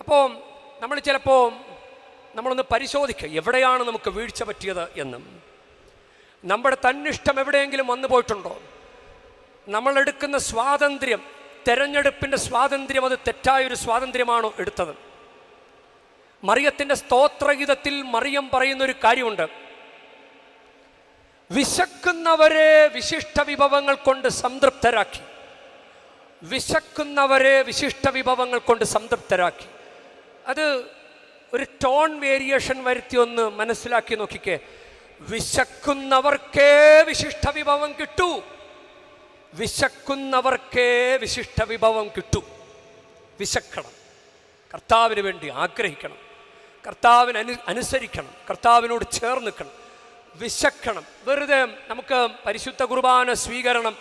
അപ്പോൾ നമ്മൾ ചിലപ്പോൾ നമ്മളൊന്ന് പരിശോധിക്കുക, എവിടെയാണ് നമുക്ക് വീഴ്ച പറ്റിയത് എന്നും. നമ്മുടെ തന്നിഷ്ടം എവിടെയെങ്കിലും വന്നു പോയിട്ടുണ്ടോ? നമ്മളെടുക്കുന്ന സ്വാതന്ത്ര്യം, തെരഞ്ഞെടുപ്പിൻ്റെ സ്വാതന്ത്ര്യം, അത് തെറ്റായൊരു സ്വാതന്ത്ര്യമാണോ എടുത്തത്? മറിയത്തിൻ്റെ സ്തോത്രഗീതത്തിൽ മറിയം പറയുന്നൊരു കാര്യമുണ്ട്, വിശക്കുന്നവരെ വിശിഷ്ട വിഭവങ്ങൾ കൊണ്ട് സംതൃപ്തരാക്കി. വിശക്കുന്നവരെ വിശിഷ്ട വിഭവങ്ങൾ കൊണ്ട് സംതൃപ്തരാക്കി. അത് ഒരു ടോൺ വേരിയേഷൻ വരുത്തി ഒന്ന് മനസ്സിലാക്കി നോക്കിക്കേ. വിശക്കുന്നവർക്കേ വിശിഷ്ട വിഭവം കിട്ടൂ. വിശക്കുന്നവർക്കേ വിശിഷ്ട വിഭവം കിട്ടൂ. വിശക്കണം, കർത്താവിന് വേണ്ടി ആഗ്രഹിക്കണം, കർത്താവിന് അനുസരിക്കണം, കർത്താവിനോട് ചേർന്ന് നിൽക്കണം. വിശക്കണം. വെറുതെ നമുക്ക് പരിശുദ്ധ കുർബാന സ്വീകരണം,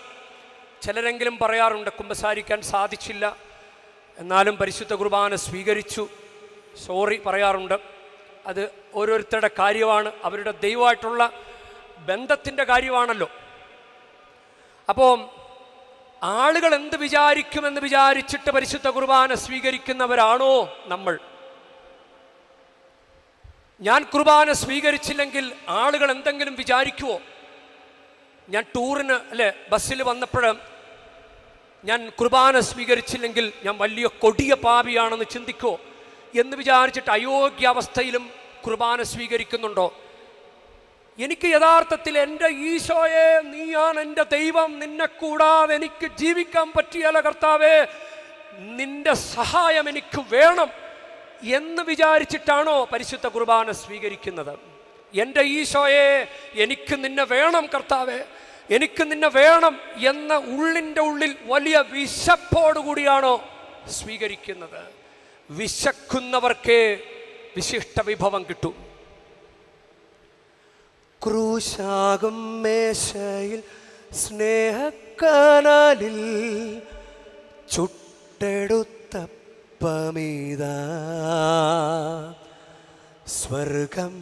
ചിലരെങ്കിലും പറയാറുണ്ട് കുമ്പസാരിക്കാൻ സാധിച്ചില്ല എന്നാലും പരിശുദ്ധ കുർബാന സ്വീകരിച്ചു, സോറി പറയാറുണ്ട്. അത് ഓരോരുത്തരുടെ കാര്യമാണ്, അവരുടെ ദൈവമായിട്ടുള്ള ബന്ധത്തിൻ്റെ കാര്യമാണല്ലോ. അപ്പോൾ ആളുകൾ എന്ത് വിചാരിക്കുമെന്ന് വിചാരിച്ചിട്ട് പരിശുദ്ധ കുർബാന സ്വീകരിക്കുന്നവരാണോ നമ്മൾ? ഞാൻ കുർബാന സ്വീകരിച്ചില്ലെങ്കിൽ ആളുകൾ എന്തെങ്കിലും വിചാരിക്കുമോ? ഞാൻ ടൂറിന് ബസ്സിൽ വന്നപ്പോൾ ഞാൻ കുർബാന സ്വീകരിച്ചില്ലെങ്കിൽ ഞാൻ വലിയ കൊടിയ പാപിയാണെന്ന് ചിന്തിക്കുമോ എന്ന് വിചാരിച്ചിട്ട് അയോഗ്യാവസ്ഥയിലും കുർബാന സ്വീകരിക്കുന്നുണ്ടോ? എനിക്ക് യഥാർത്ഥത്തിൽ എൻ്റെ ഈശോയെ, നീയാണ് എൻ്റെ ദൈവം, നിന്നെ കൂടാതെ എനിക്ക് ജീവിക്കാൻ പറ്റിയല്ല കർത്താവേ, നിന്റെ സഹായം എനിക്ക് വേണം എന്ന് വിചാരിച്ചിട്ടാണോ പരിശുദ്ധ കുർബാന സ്വീകരിക്കുന്നത്? എൻ്റെ ഈശോയെ, എനിക്ക് നിന്നെ വേണം കർത്താവേ, എനിക്ക് നിന്നെ വേണം എന്ന ഉള്ളിൻ്റെ ഉള്ളിൽ വലിയ വിശപ്പോടുകൂടിയാണോ സ്വീകരിക്കുന്നത്? വിശക്കുന്നവർക്കേ വിശിഷ്ട വിഭവം കിട്ടും. ക്രൂശാകും മേശയിൽ സ്നേഹക്കനാലിൽ ചുട്ടെടുത്തപ്പമീതാ, സ്വർഗം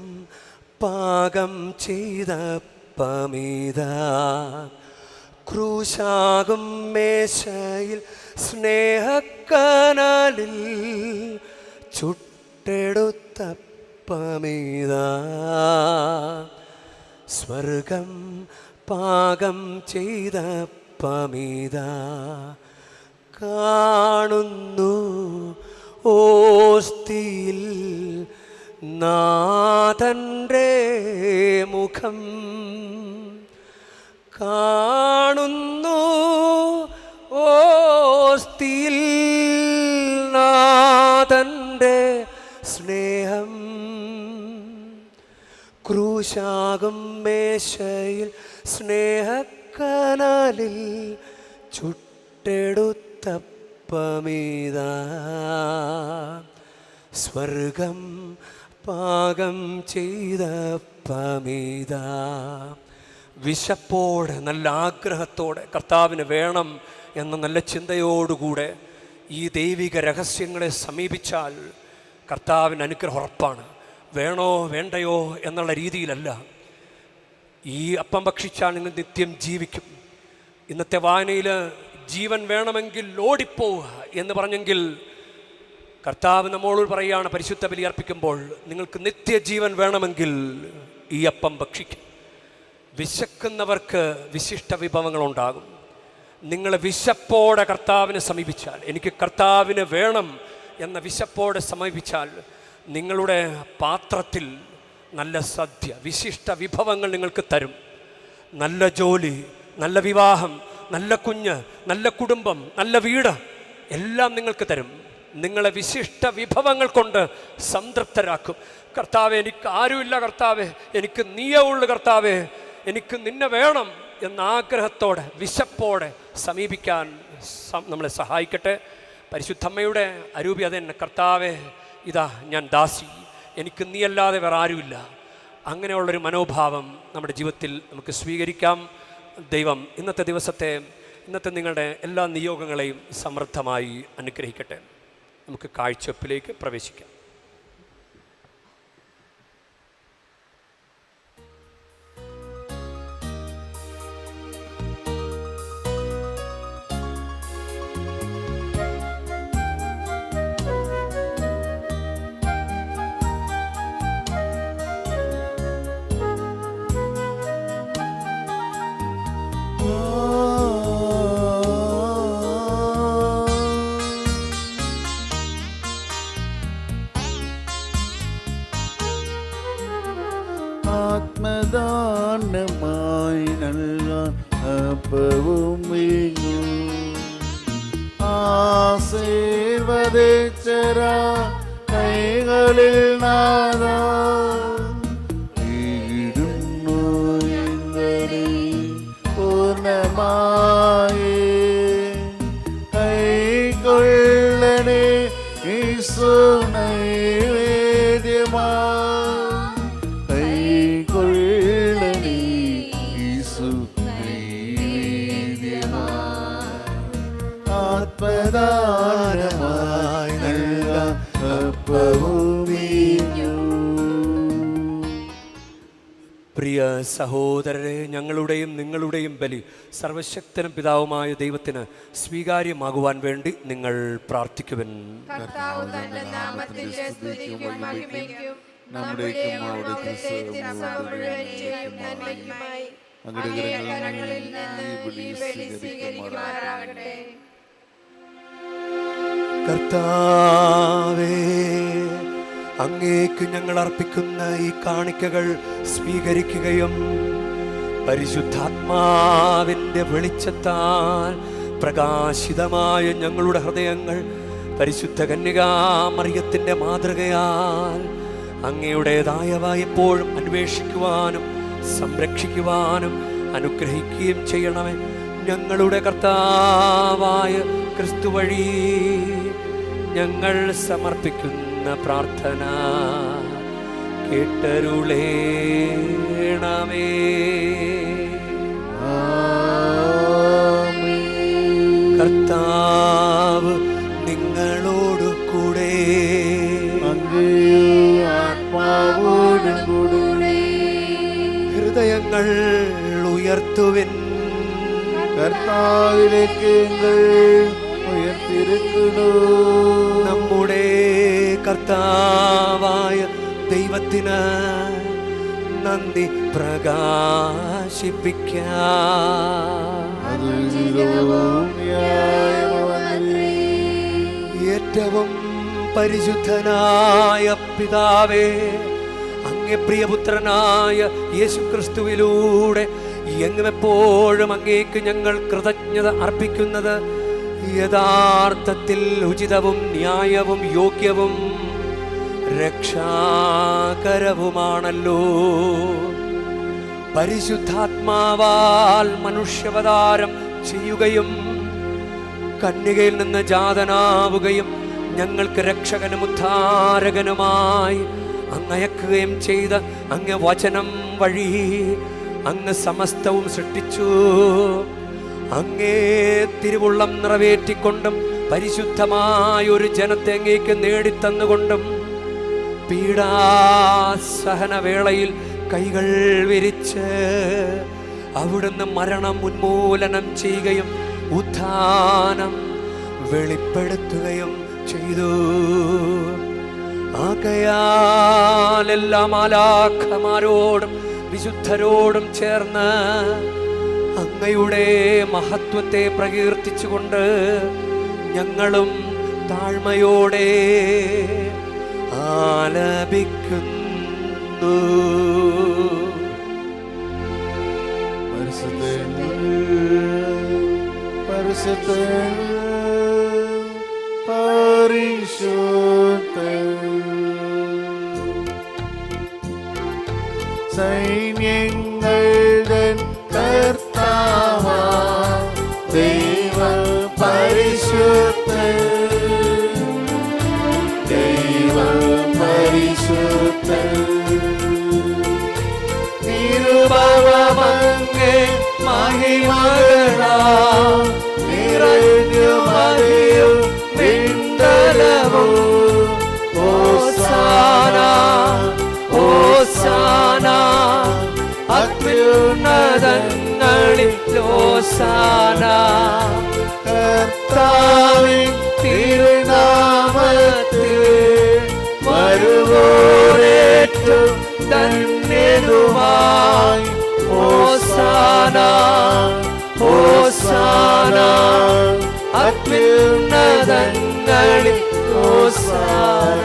പാകം ചെയ്തപ്പമീതാ. ക്രൂശാകും മേശയിൽ സ്നേഹക്കനാലിൽ ചുട്ടെടുത്തപ്പമീതാ, സ്വർഗം പാകം ചെയ്തപ്പമീതാ. കാണുന്നു ഓസ്തിയിൽ നാഥൻ്റെ മുഖം, കാണുന്നു ഓസ്തിയിൽ നാഥൻ്റെ സ്നേഹം. ക്രൂശാകും മേശയിൽ സ്നേഹക്കനാലിൽ ചുട്ടെടുത്തപ്പമീതാ, സ്വർഗം പാകം ചെയ്തപ്പമീതാ. വിശപ്പോടെ, നല്ല ആഗ്രഹത്തോടെ, കർത്താവിന് വേണം എന്ന നല്ല ചിന്തയോടുകൂടെ ഈ ദൈവിക രഹസ്യങ്ങളെ സമീപിച്ചാൽ കർത്താവിന് അനുഗ്രഹം ഉറപ്പാണ്. വേണോ വേണ്ടയോ എന്നുള്ള രീതിയിലല്ല. ഈ അപ്പം ഭക്ഷിച്ചാൽ നിങ്ങൾ നിത്യം ജീവിക്കും. ഇന്നത്തെ വായനയിൽ ജീവൻ വേണമെങ്കിൽ ഓടിപ്പോവുക എന്ന് പറഞ്ഞെങ്കിൽ കർത്താവ് നമ്മളോട് പറയുകയാണ്, പരിശുദ്ധ ബലി അർപ്പിക്കുമ്പോൾ നിങ്ങൾക്ക് നിത്യജീവൻ വേണമെങ്കിൽ ഈ അപ്പം ഭക്ഷിക്കും. വിശക്കുന്നവർക്ക് വിശിഷ്ട വിഭവങ്ങളുണ്ടാകും. നിങ്ങൾ വിശപ്പോടെ കർത്താവിനെ സമീപിച്ചാൽ, എനിക്ക് കർത്താവിന് വേണം എന്ന വിശപ്പോടെ സമീപിച്ചാൽ നിങ്ങളുടെ പാത്രത്തിൽ നല്ല സദ്യ, വിശിഷ്ട വിഭവങ്ങൾ നിങ്ങൾക്ക് തരും. നല്ല ജോലി, നല്ല വിവാഹം, നല്ല കുഞ്ഞ്, നല്ല കുടുംബം, നല്ല വീട് എല്ലാം നിങ്ങൾക്ക് തരും. നിങ്ങളെ വിശിഷ്ട വിഭവങ്ങൾ കൊണ്ട് സംതൃപ്തരാക്കും. കർത്താവെ, എനിക്ക് ആരുമില്ല കർത്താവെ, എനിക്ക് നീയേ ഉള്ളു കർത്താവെ, എനിക്ക് നിന്നെ വേണം എന്ന ആഗ്രഹത്തോടെ വിശപ്പോടെ സമീപിക്കാൻ നമ്മളെ സഹായിക്കട്ടെ. പരിശുദ്ധമ്മയുടെ അരൂപി അതെന്നെ, കർത്താവെ ഇതാ ഞാൻ ദാസി, എനിക്ക് നീയല്ലാതെ വേറെ ആരുമില്ല. അങ്ങനെയുള്ളൊരു മനോഭാവം നമ്മുടെ ജീവിതത്തിൽ നമുക്ക് സ്വീകരിക്കാം. ദൈവം ഇന്നത്തെ നിങ്ങളുടെ എല്ലാ നിയോഗങ്ങളെയും സമൃദ്ധമായി അനുഗ്രഹിക്കട്ടെ. നമുക്ക് കാഴ്ചവെപ്പിലേക്ക് പ്രവേശിക്കാം. ആത്മദാനമായി നൽകാൻ അപ്പവും വീഞ്ഞും ആശീർവദിച്ചര കൈകളിൽ നാദാ ഇടുന്നു എങ്ങളിൽ പൂർണ്ണമായി കൈകൊള്ളണേ യേശു നൈവേദ്യമായി ആത്മദാനമായി നൽകാൻ അപ്പവും വീഞ്ഞും. പ്രിയ സഹോദരരെ, ഞങ്ങളുടെയും നിങ്ങളുടെയും ബലി സർവശക്തനും പിതാവുമായ ദൈവത്തിന് സ്വീകാര്യമാകുവാൻ വേണ്ടി നിങ്ങൾ പ്രാർത്ഥിക്കുവൻ. കർത്താവ് തന്റെ നാമത്തിന്റെ സ്തുതിക്കും മഹിമയ്ക്കും നമ്മുടെയും അവിടുത്തെ തിരുസഭ മുഴുവൻ ചെയ്യും നന്മയ്ക്കുമായി അങ്ങേ കരങ്ങളിൽ നിന്ന് ഈ ബലി സ്വീകരിക്കുമാറാകട്ടെ. കർത്താവേ, അങ്ങേക്ക് ഞങ്ങൾ അർപ്പിക്കുന്ന ഈ കാണിക്കകൾ സ്വീകരിക്കുകയും പരിശുദ്ധാത്മാവിൻ്റെ വെളിച്ചത്താൽ പ്രകാശിതമായ ഞങ്ങളുടെ ഹൃദയങ്ങൾ പരിശുദ്ധ കന്യകാമറിയത്തിൻ്റെ മാതൃകയാൽ അങ്ങയുടേതായവ എപ്പോഴും അന്വേഷിക്കുവാനും സംരക്ഷിക്കുവാനും അനുഗ്രഹിക്കുകയും ചെയ്യണമേ. ഞങ്ങളുടെ കർത്താവായ ക്രിസ്തു വഴി ഞങ്ങൾ സമർപ്പിക്കുന്ന പ്രാർത്ഥന കേട്ടരുളേണമേ. കർത്താവ് നിങ്ങളോട് കൂടെ, ആത്മാവോടും കൂടെ ഹൃദയങ്ങൾ ഉയർത്തുവിൻ. കർത്താവിലേക്ക് ഉയർത്തിരിക്കുന്നു. നമ്മുടെ കർത്താവായ ദൈവത്തിന് നന്ദി പ്രകാശിപ്പിക്കാം. ഏറ്റവും പരിശുദ്ധനായ പിതാവേ, അങ്ങേ പ്രിയപുത്രനായ യേശുക്രിസ്തുവിലൂടെ എങ്ങുമെപ്പോഴും അങ്ങേക്ക് ഞങ്ങൾ കൃതജ്ഞത അർപ്പിക്കുന്നത് യഥാർത്ഥത്തിൽ ഉചിതവും ന്യായവും യോഗ്യവും രക്ഷാകരവുമാണല്ലോ. പരിശുദ്ധാത്മാവാൽ മനുഷ്യാവതാരം ചെയ്യുകയും കന്യകയിൽ നിന്ന് ജാതനാവുകയും ഞങ്ങൾക്ക് രക്ഷകനും ഉദ്ധാരകനുമായി അങ്ങയക്കുകയും ചെയ്ത അങ്ങ് വചനം വഴി അങ്ങ് സമസ്തവും സൃഷ്ടിച്ചു. അങ്ങേ തിരുവുള്ളം നിറവേറ്റിക്കൊണ്ടും പരിശുദ്ധമായ ഒരു ജനത്തെ അങ്ങേക്ക് നേടിത്തന്നുകൊണ്ടും പീഡാസഹനവേളയിൽ കൈകൾ വിരിച്ച് അവിടുന്ന് മരണം ഉന്മൂലനം ചെയ്യുകയും ഉത്ഥാനം വെളിപ്പെടുത്തുകയും ചെയ്തു. ആകയാൽ എല്ലാ മാലാഖമാരോടും വിശുദ്ധരോടും ചേർന്ന് അങ്ങയുടെ മഹത്വത്തെ പ്രകീർത്തിച്ചുകൊണ്ട് ഞങ്ങളും താഴ്മയോടെ ആലപിക്കുന്നു. പരിശുദ്ധൻ പരിശുദ്ധൻ സൈന്യങ്ങളുടെ കർത്താവാ ദൈവം പരിശുദ്ധൻ, ദൈവം പരിശുദ്ധൻ. ഹോസാന കർത്താവിൻ തിരുനാമത്തിൽ വരുവോരേറ്റവും ധന്യനുമായി ഹോസാന ഹോസാന അത്യുന്നതങ്ങളിൽ ഹോസാന.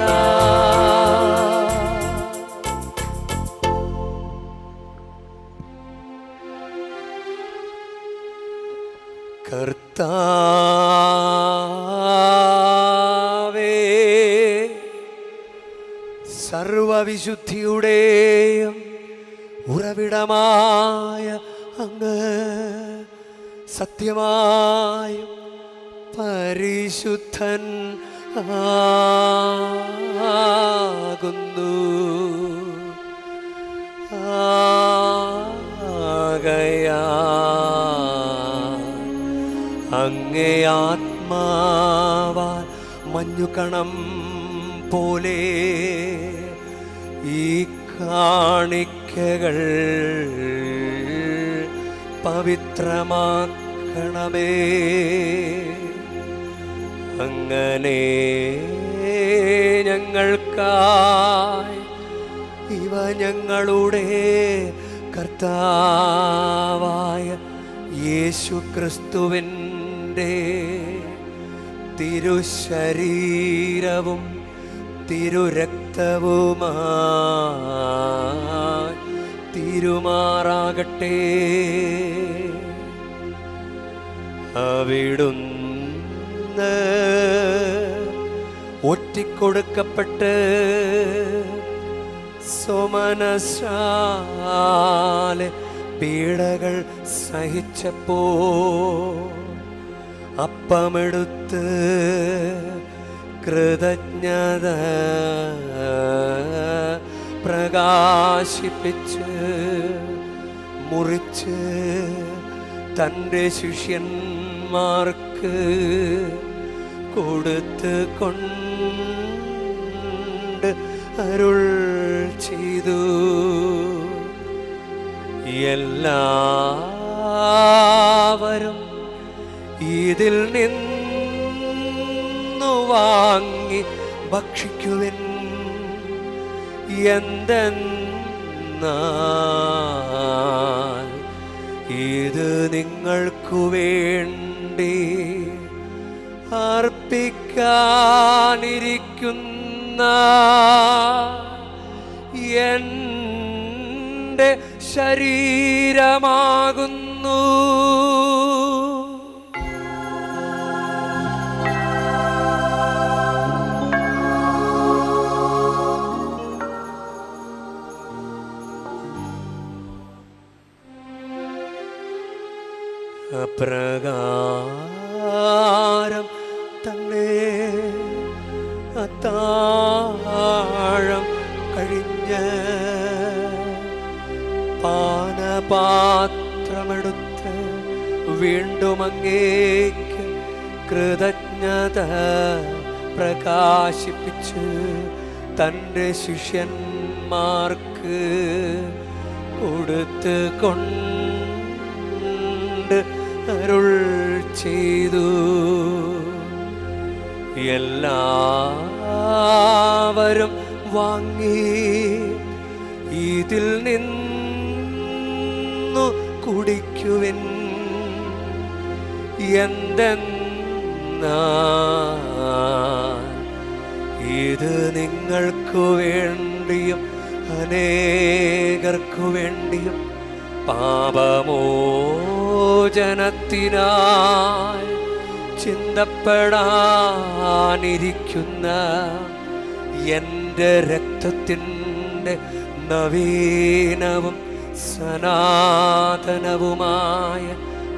കർത്താവേ, സർവവിശുദ്ധിയുടെയും ഉറവിടമായ അങ്ങ് സത്യമായും പരിശുദ്ധൻ ആകുന്നു. അങ്ങേ ആത്മാവാൽ മഞ്ഞുകണം പോലെ ഈ കാണിക്കകൾ പവിത്രമാക്കണമേ. അങ്ങനെ ഞങ്ങൾക്കായി ഇവ ഞങ്ങളുടെ കർത്താവായ യേശു ക്രിസ്തുവിൻ്റെ തിരുശരീരവും തിരുരക്തവുമായി തിരുമാറാകട്ടെ. അവിടുന്ന് ഒറ്റിക്കൊടുക്കപ്പെട്ട് സോമനശാലെ പീഡകൾ സഹിച്ചപ്പോ അപ്പമെടുത്ത് കൃതജ്ഞത പ്രകാശിപ്പിച്ച് മുറിച്ച് തൻ്റെ ശിഷ്യന്മാർക്ക് കൊടുത്ത് കൊണ്ട് അരുൾ ചെയ്തു. എല്ലാവരും ഇതിൽ നിന്നു വാങ്ങി ഭക്ഷിക്കുവിൻ. എന്തെന്നാൽ ഇത് നിങ്ങൾക്കു വേണ്ടി അർപ്പിക്കാനിരിക്കുന്ന എൻ്റെ ശരീരമാകുന്നു. അപ്രകാരം തന്നെ അത്താഴം കഴിഞ്ഞ് പാനപാത്രമെടുത്ത് വീണ്ടും അങ്ങേക്ക് കൃതജ്ഞത പ്രകാശിപ്പിച്ച് തൻ്റെ ശിഷ്യന്മാർക്ക് കൊടുത്ത് കൊണ്ട് അരുൾ ചെയ്തു. എല്ലാവരും വാങ്ങി ഇതിൽ നിന്നു കുടിക്കുവിൻ. എന്തെന്നാൽ ഇത് നിങ്ങൾക്കു വേണ്ടിയും അനേകർക്കു വേണ്ടിയും പാപമോചനത്തിനായി ചിന്തപ്പെടാനിരിക്കുന്ന എൻ്റെ രക്തത്തിൻ്റെ നവീനവും സനാതനവുമായ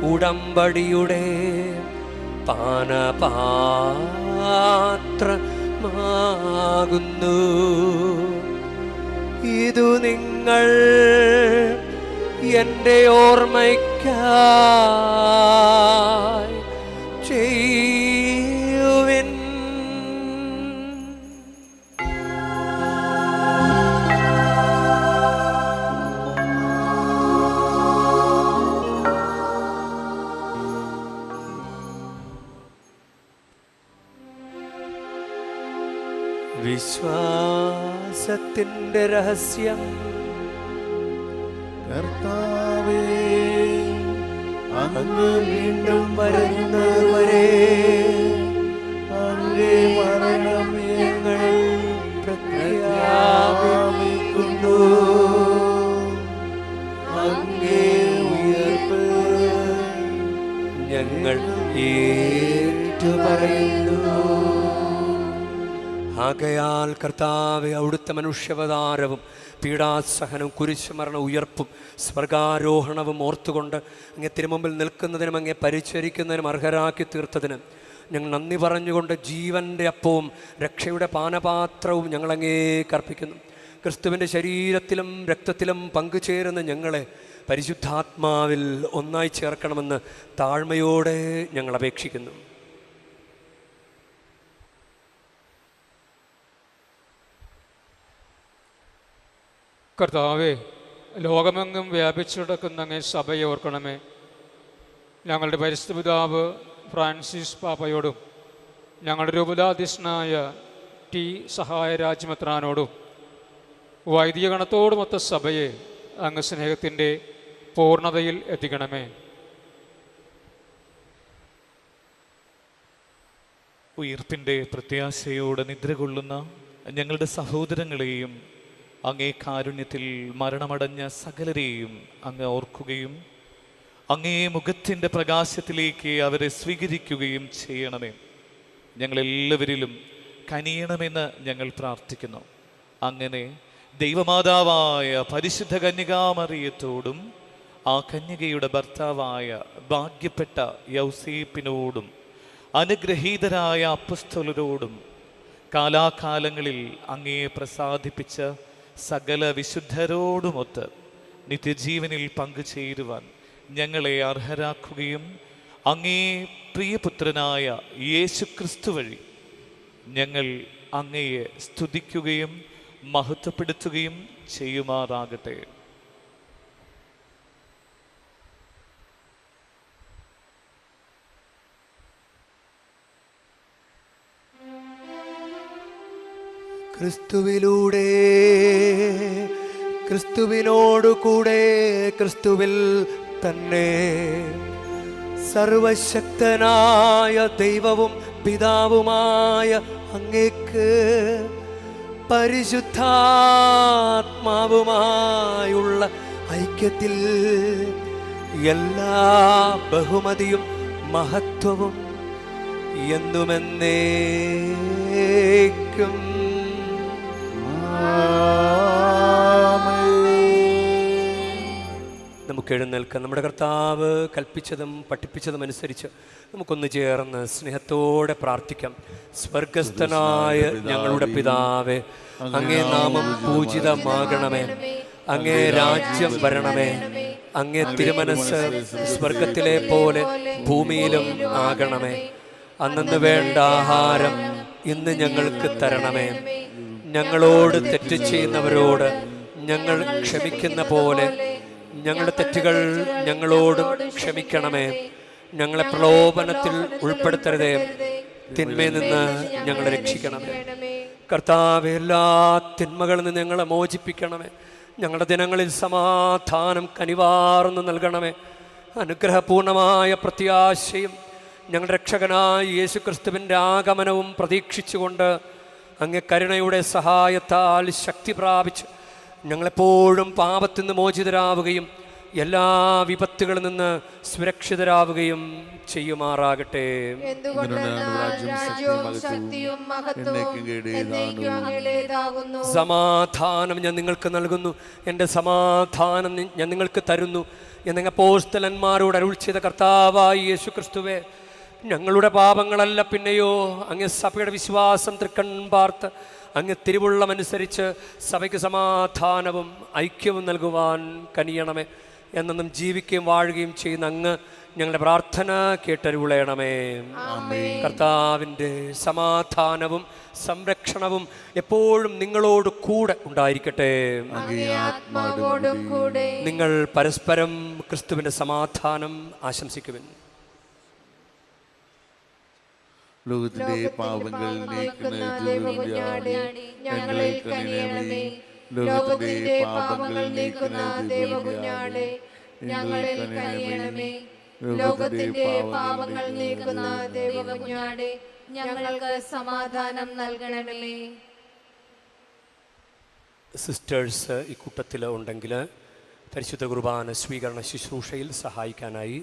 ഉടമ്പടിയുടെ പാനപാത്രമാകുന്നു. ഇതു നിങ്ങൾ എൻ്റെ ഓർമ്മയ്ക്കായി ചെയ്യുവിൻ. വിശ്വാസത്തിൻ്റെ രഹസ്യം. കർത്താവേ, അങ്ങ് വീണ്ടും വരുന്നവരെ അങ്ങേ മരണം ഞങ്ങൾ പ്രഖ്യാപിക്കുന്നു. അങ്ങേ ഉയർപ്പ് ഞങ്ങൾ ഏറ്റുപറയുന്നു. ആകയാൽ കർത്താവെ, അവിടുത്തെ മനുഷ്യാവതാരവും പീഡാസഹനവും കുരിശുമരണ ഉയർപ്പും സ്വർഗാരോഹണവും ഓർത്തുകൊണ്ട് അങ്ങേ തിരുമുമ്പിൽ നിൽക്കുന്നതിനും അങ്ങേ പരിചരിക്കുന്നതിനും അർഹരാക്കി തീർത്തതിന് ഞങ്ങൾ നന്ദി പറഞ്ഞുകൊണ്ട് ജീവൻ്റെ അപ്പവും രക്ഷയുടെ പാനപാത്രവും ഞങ്ങളങ്ങേക്ക് അർപ്പിക്കുന്നു. ക്രിസ്തുവിൻ്റെ ശരീരത്തിലും രക്തത്തിലും പങ്കുചേരുന്ന ഞങ്ങളെ പരിശുദ്ധാത്മാവിൽ ഒന്നായി ചേർക്കണമെന്ന് താഴ്മയോടെ ഞങ്ങൾ അപേക്ഷിക്കുന്നു. കർത്താവേ, ലോകമെങ്ങും വ്യാപിച്ചു കിടക്കുന്ന അങ്ങേ സഭയെ ഓർക്കണമേ. ഞങ്ങളുടെ പരിശുദ്ധ പിതാവ് ഫ്രാൻസിസ് പാപ്പയോടും ഞങ്ങളുടെ രൂപതാധ്യക്ഷനായ ടി സഹായ രാജ്യമെത്രാനോടും വൈദിക ഗണത്തോടുമൊത്ത സഭയെ അങ്ങ് സ്നേഹത്തിൻ്റെ പൂർണ്ണതയിൽ എത്തിക്കണമേ. ഉയിർപ്പിൻ്റെ പ്രത്യാശയോടെ നിദ്ര കൊള്ളുന്ന ഞങ്ങളുടെ സഹോദരങ്ങളെയും അങ്ങേ കാരുണ്യത്തിൽ മരണമടഞ്ഞ സകലരെയും അങ്ങ് ഓർക്കുകയും അങ്ങേ മുഖത്തിൻ്റെ പ്രകാശത്തിലേക്ക് അവരെ സ്വീകരിക്കുകയും ചെയ്യണമേ. ഞങ്ങളെല്ലാവരിലും കനിയണമെന്ന് ഞങ്ങൾ പ്രാർത്ഥിക്കുന്നു. അങ്ങനെ ദൈവമാതാവായ പരിശുദ്ധ കന്യകാമറിയത്തോടും ആ കന്യകയുടെ ഭർത്താവായ ഭാഗ്യപ്പെട്ട യൗസേപ്പിനോടും അനുഗ്രഹീതരായ അപ്പസ്തലരോടും കാലാകാലങ്ങളിൽ അങ്ങയെ പ്രസാദിപ്പിച്ച സകല വിശുദ്ധരോടുമൊത്ത് നിത്യജീവനിൽ പങ്കുചേരുവാൻ ഞങ്ങളെ അർഹരാക്കുകയും അങ്ങേ പ്രിയപുത്രനായ യേശുക്രിസ്തു വഴി ഞങ്ങൾ അങ്ങയെ സ്തുതിക്കുകയും മഹത്വപ്പെടുത്തുകയും ചെയ്യുമാറാകട്ടെ. ക്രിസ്തുവിലൂടെ, ക്രിസ്തുവിനോടുകൂടെ, ക്രിസ്തുവിൽ തന്നെ സർവശക്തനായ ദൈവവും പിതാവുമായ അങ്ങേക്ക് പരിശുദ്ധാത്മാവുമായുള്ള ഐക്യത്തിൽ എല്ലാ ബഹുമതിയും മഹത്വവും എന്നുമെന്നേക്കും നമുക്ക് എഴുന്നേൽക്കാം. നമ്മുടെ കർത്താവ് കൽപ്പിച്ചതും പഠിപ്പിച്ചതും അനുസരിച്ച് നമുക്കൊന്ന് ചേർന്ന് സ്നേഹത്തോടെ പ്രാർത്ഥിക്കാം. സ്വർഗസ്ഥനായ ഞങ്ങളുടെ പിതാവേ, അങ്ങേ നാമം പൂജിതമാകണമേ, അങ്ങേ രാജ്യം വരണമേ, അങ്ങേ തിരുമനസ് സ്വർഗത്തിലെ പോലെ ഭൂമിയിലും ആകണമേ. അന്നന്ന് വേണ്ട ആഹാരം ഇന്ന് ഞങ്ങൾക്ക് തരണമേ. ഞങ്ങളോട് തെറ്റ് ചെയ്യുന്നവരോട് ഞങ്ങൾ ക്ഷമിക്കുന്ന പോലെ ഞങ്ങളുടെ തെറ്റുകൾ ഞങ്ങളോടും ക്ഷമിക്കണമേ. ഞങ്ങളെ പ്രലോഭനത്തിൽ ഉൾപ്പെടുത്തരുതേ, തിന്മയിൽ നിന്ന് ഞങ്ങളെ രക്ഷിക്കണമേ. കർത്താവേ, എല്ലാ തിന്മകളിൽ നിന്ന് ഞങ്ങളെ മോചിപ്പിക്കണമേ. ഞങ്ങളുടെ ദിനങ്ങളിൽ സമാധാനം കനിവാർന്ന് നൽകണമേ. അനുഗ്രഹപൂർണമായ പ്രത്യാശയും ഞങ്ങളുടെ രക്ഷകനായ യേശുക്രിസ്തുവിൻ്റെ ആഗമനവും പ്രതീക്ഷിച്ചുകൊണ്ട് അങ്ങേ കരുണയുടെ സഹായത്താൽ ശക്തി പ്രാപിച്ച് ഞങ്ങളെപ്പോഴും പാപത്തിൽ നിന്ന് മോചിതരാവുകയും എല്ലാ വിപത്തുകളിൽ നിന്ന് സുരക്ഷിതരാവുകയും ചെയ്യുമാറാകട്ടെ. സമാധാനം ഞാൻ നിങ്ങൾക്ക് നൽകുന്നു, എൻ്റെ സമാധാനം ഞാൻ നിങ്ങൾക്ക് തരുന്നു എന്നങ്ങ് അപ്പോസ്തലന്മാരോട് അരുൾ ചെയ്ത കർത്താവായ യേശുക്രിസ്തുവേ, ഞങ്ങളുടെ പാപങ്ങളല്ല പിന്നെയോ അങ്ങ് സഭയുടെ വിശ്വാസം തൃക്കൺ പാർത്ത് അങ്ങ് തിരുവുള്ളമനുസരിച്ച് സഭയ്ക്ക് സമാധാനവും ഐക്യവും നൽകുവാൻ കനിയണമേ. എന്നും ജീവിക്കുകയും വാഴുകയും ചെയ്യുന്ന അങ്ങ് ഞങ്ങളുടെ പ്രാർത്ഥന കേട്ടരുളയണമേ. കർത്താവിൻ്റെ സമാധാനവും സംരക്ഷണവും എപ്പോഴും നിങ്ങളോട് കൂടെ ഉണ്ടായിരിക്കട്ടെ. നിങ്ങൾ പരസ്പരം ക്രിസ്തുവിൻ്റെ സമാധാനം ആശംസിക്കുവിൻ. ലോകത്തിന്റെ പാപങ്ങൾ നീക്കുന്ന ദൈവകുഞ്ഞാടേ, ഞങ്ങളിൽ കനിയണമേ. ലോകത്തിന്റെ പാപങ്ങൾ നീക്കുന്ന ദൈവകുഞ്ഞാടേ, ഞങ്ങളിൽ കനിയണമേ. ലോകത്തിന്റെ പാപങ്ങൾ നീക്കുന്ന ദൈവകുഞ്ഞാടേ, ഞങ്ങൾക്ക് സമാധാനം നൽകണമേ. സിസ്റ്റേഴ്സ് ഈ കൂട്ടത്തിൽ ഉണ്ടെങ്കിൽ പരിശുദ്ധ കുർബാന സ്വീകരണ ശുശ്രൂഷയിൽ സഹായിക്കാനായി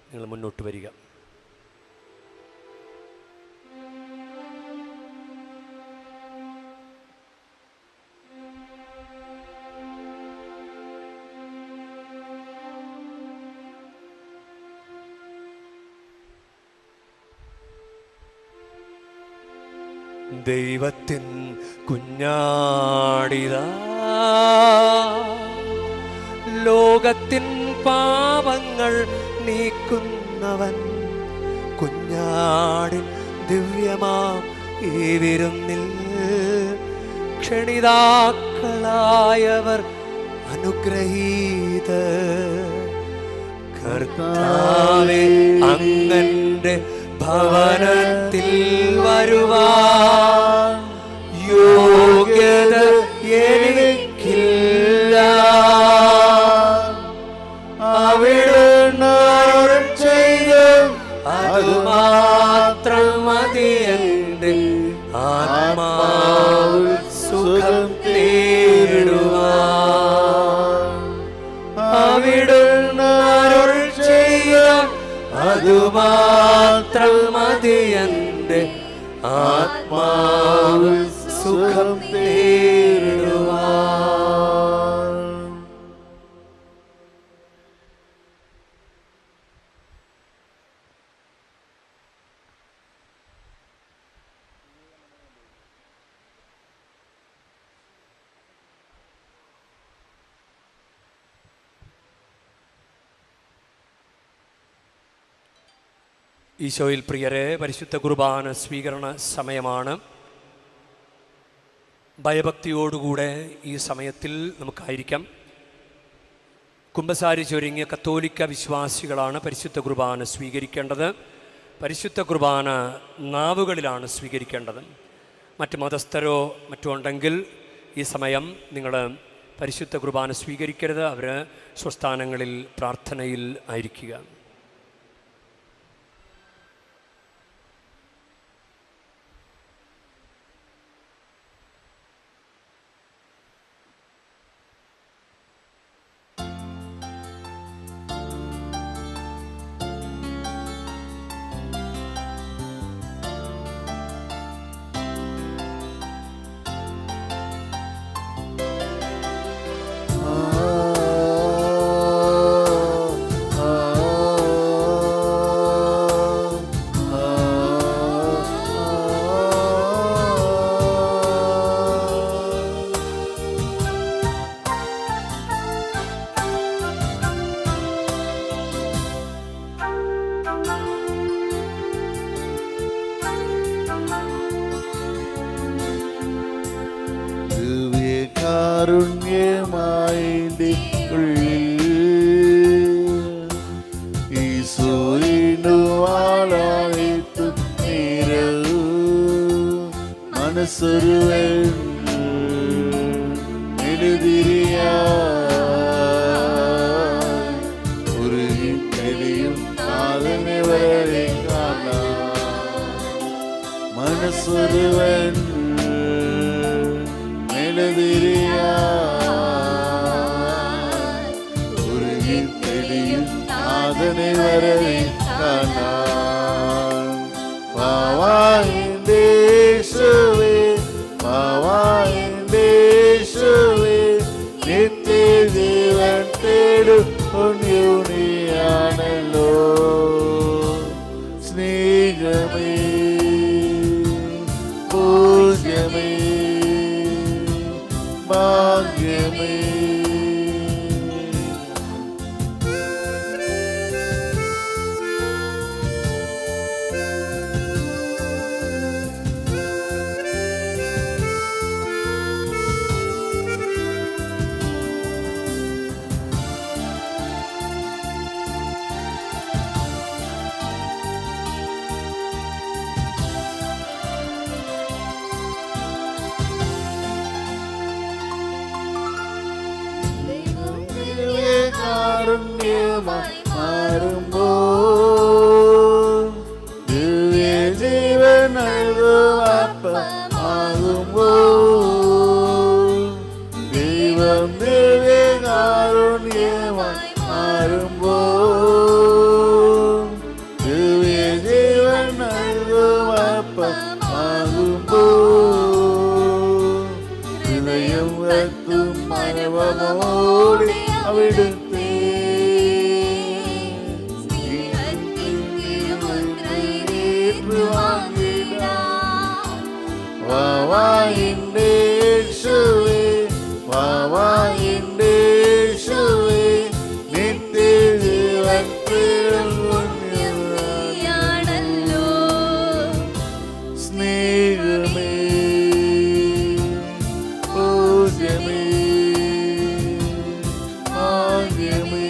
നിങ്ങൾ മുന്നോട്ട് വരിക. ദൈവത്തിൻ കുഞ്ഞാടിതാ, ലോകത്തിൻ പാപങ്ങൾ നീക്കുന്നവൻ. കുഞ്ഞാടിൻ ദിവ്യമാം ഈ വിരുന്നിൽ ക്ഷണിതാക്കളായവർ അനുഗ്രഹീത. കർത്താവേ, അങ്ങന്റെ ഭവനത്തിൽ വരുവാൻ യോഗ്യത എനിക്കില്ല. അവിടുന്ന് അരുൾ ചെയ്ത് അതുമാത്രം മതി എൻ്റെ ആത്മാവ് സുഖം തേടുവാൻ. അവിടുന്ന് അരുൾ ചെയ്ത അതുമാത്രം മതി എൻ്റെ ആത്മാവ് സുഖം തേടുവാൻ. ഈശോയിൽ പ്രിയരെ, പരിശുദ്ധ കുർബാന സ്വീകരണ സമയമാണ്. ഭയഭക്തിയോടുകൂടെ ഈ സമയത്തിൽ നമുക്കായിരിക്കാം. കുമ്പസാരി ചൊരിങ്ങിയ കത്തോലിക്ക വിശ്വാസികളാണ് പരിശുദ്ധ കുർബാന സ്വീകരിക്കേണ്ടത്. പരിശുദ്ധ കുർബാന നാവുകളിലാണ് സ്വീകരിക്കേണ്ടത്. മറ്റ് മതസ്ഥരോ മറ്റോ ഉണ്ടെങ്കിൽ ഈ സമയം നിങ്ങൾ പരിശുദ്ധ കുർബാന സ്വീകരിക്കരുത്. അവർ സ്വസ്ഥാനങ്ങളിൽ പ്രാർത്ഥനയിൽ ആയിരിക്കുക. കാരുണ്യമായിൻ്റെ ഉള്ളിൽ ഈശോയിനുവാളായെത്തും നേരവും മനസ്സൊരുവൻ എഴുതിരിയാൻ ഉരുകിത്തെളിയും നാഥനെ വരെ കാണാൻ മനസ്സൊരുവൻ ഉരുകിത്തെളിയും നാഥനെ വരെ കാണാൻ. പാവായിന്റെ യേശുവേ, പാവായിന്റെ യേശുവേ, നിത്യജീവൻ തേടും പുണ്യനിയാണല്ലോ. സ്നേഹമേ, പൂജ്യമേ, ഭാഗ്യമേ. മാറുമ്പോൾ ദിവ്യ ജീവൻ നൽകും അപ്പമാകുമ്പോൾ ദൈവം ദിവ്യകാരുണ്യമായി മാറുമ്പോൾ ദിവ്യ ജീവൻ നൽകും അപ്പമാകുമ്പോൾ ഹൃദയം കത്തും മനവമോടെ അവിടുത്തെ വാവായിന്റെ യേശുവേ വാവായിന്റെ യേശുവേ നിത്യജീവൻ നീയാണല്ലോ സ്നേഹമേ പൂജ്യമേ ഭാഗ്യമേ.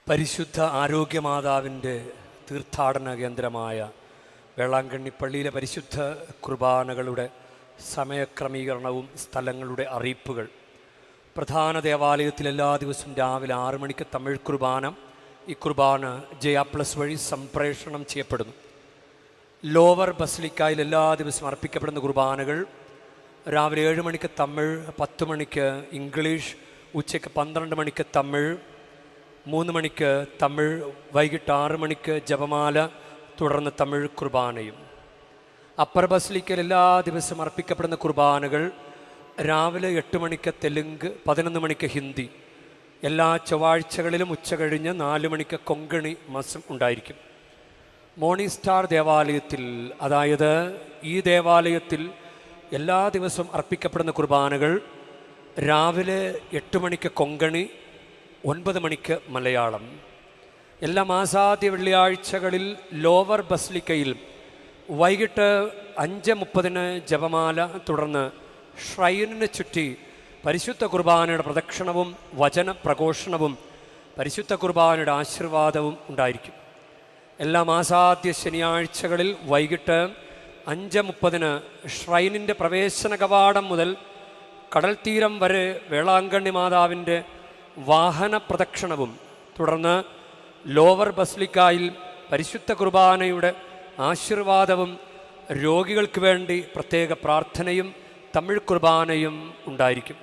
പരിശുദ്ധ ആരോഗ്യമാതാവിൻ്റെ തീർത്ഥാടന കേന്ദ്രമായ വേളാങ്കണ്ണി പള്ളിയിലെ പരിശുദ്ധ കുർബാനകളുടെ സമയക്രമീകരണവും സ്ഥലങ്ങളുടെ അറിയിപ്പുകൾ. പ്രധാന ദേവാലയത്തിൽ എല്ലാ ദിവസവും രാവിലെ 6 മണിക്ക് തമിഴ് കുർബാന. ഈ കുർബാന JA+ വഴി സംപ്രേഷണം ചെയ്യപ്പെടുന്നു. ലോവർ ബസിലിക്കായിൽ എല്ലാ ദിവസവും അർപ്പിക്കപ്പെടുന്ന കുർബാനകൾ രാവിലെ 7 മണിക്ക് തമിഴ്, 10 മണിക്ക് ഇംഗ്ലീഷ്, ഉച്ചയ്ക്ക് 12 മണിക്ക് തമിഴ്, 3 മണിക്ക് തമിഴ്, വൈകിട്ട് 6 മണിക്ക് ജപമാല, തുടർന്ന് തമിഴ് കുർബാനയും. അപ്പർ ബസിലിക്കയിൽ എല്ലാ ദിവസവും അർപ്പിക്കപ്പെടുന്ന കുർബാനകൾ രാവിലെ 8 മണിക്ക് തെലുങ്ക്, 11 മണിക്ക് ഹിന്ദി. എല്ലാ ചൊവ്വാഴ്ചകളിലും ഉച്ച കഴിഞ്ഞ് 4 മണിക്ക് കൊങ്കണി മസം ഉണ്ടായിരിക്കും. മോർണിംഗ് സ്റ്റാർ ദേവാലയത്തിൽ, അതായത് ഈ ദേവാലയത്തിൽ എല്ലാ ദിവസവും അർപ്പിക്കപ്പെടുന്ന കുർബാനകൾ രാവിലെ 8 മണിക്ക് കൊങ്കണി, 9 മണിക്ക് മലയാളം. എല്ലാ മാസാദ്യ വെള്ളിയാഴ്ചകളിൽ ലോവർ ബസിലിക്കയിൽ വൈകിട്ട് 5:30 ജപമാല, തുടർന്ന് ഷ്രൈനിന് ചുറ്റി പരിശുദ്ധ കുർബാനയുടെ പ്രദക്ഷിണവും വചന പ്രഘോഷണവും പരിശുദ്ധ കുർബാനയുടെ ആശീർവാദവും ഉണ്ടായിരിക്കും. എല്ലാ മാസാദ്യ ശനിയാഴ്ചകളിൽ വൈകിട്ട് 5:30 ഷ്രൈനിൻ്റെ പ്രവേശന കവാടം മുതൽ കടൽ തീരം വരെ വേളാങ്കണ്ണി മാതാവിൻ്റെ വാഹന പ്രദക്ഷിണവും, തുടർന്ന് ലോവർ ബസിലിക്കായിൽ പരിശുദ്ധ കുർബാനയുടെ ആശീർവാദവും രോഗികൾക്ക് വേണ്ടി പ്രത്യേക പ്രാർത്ഥനയും തമിഴ് കുർബാനയും ഉണ്ടായിരിക്കും.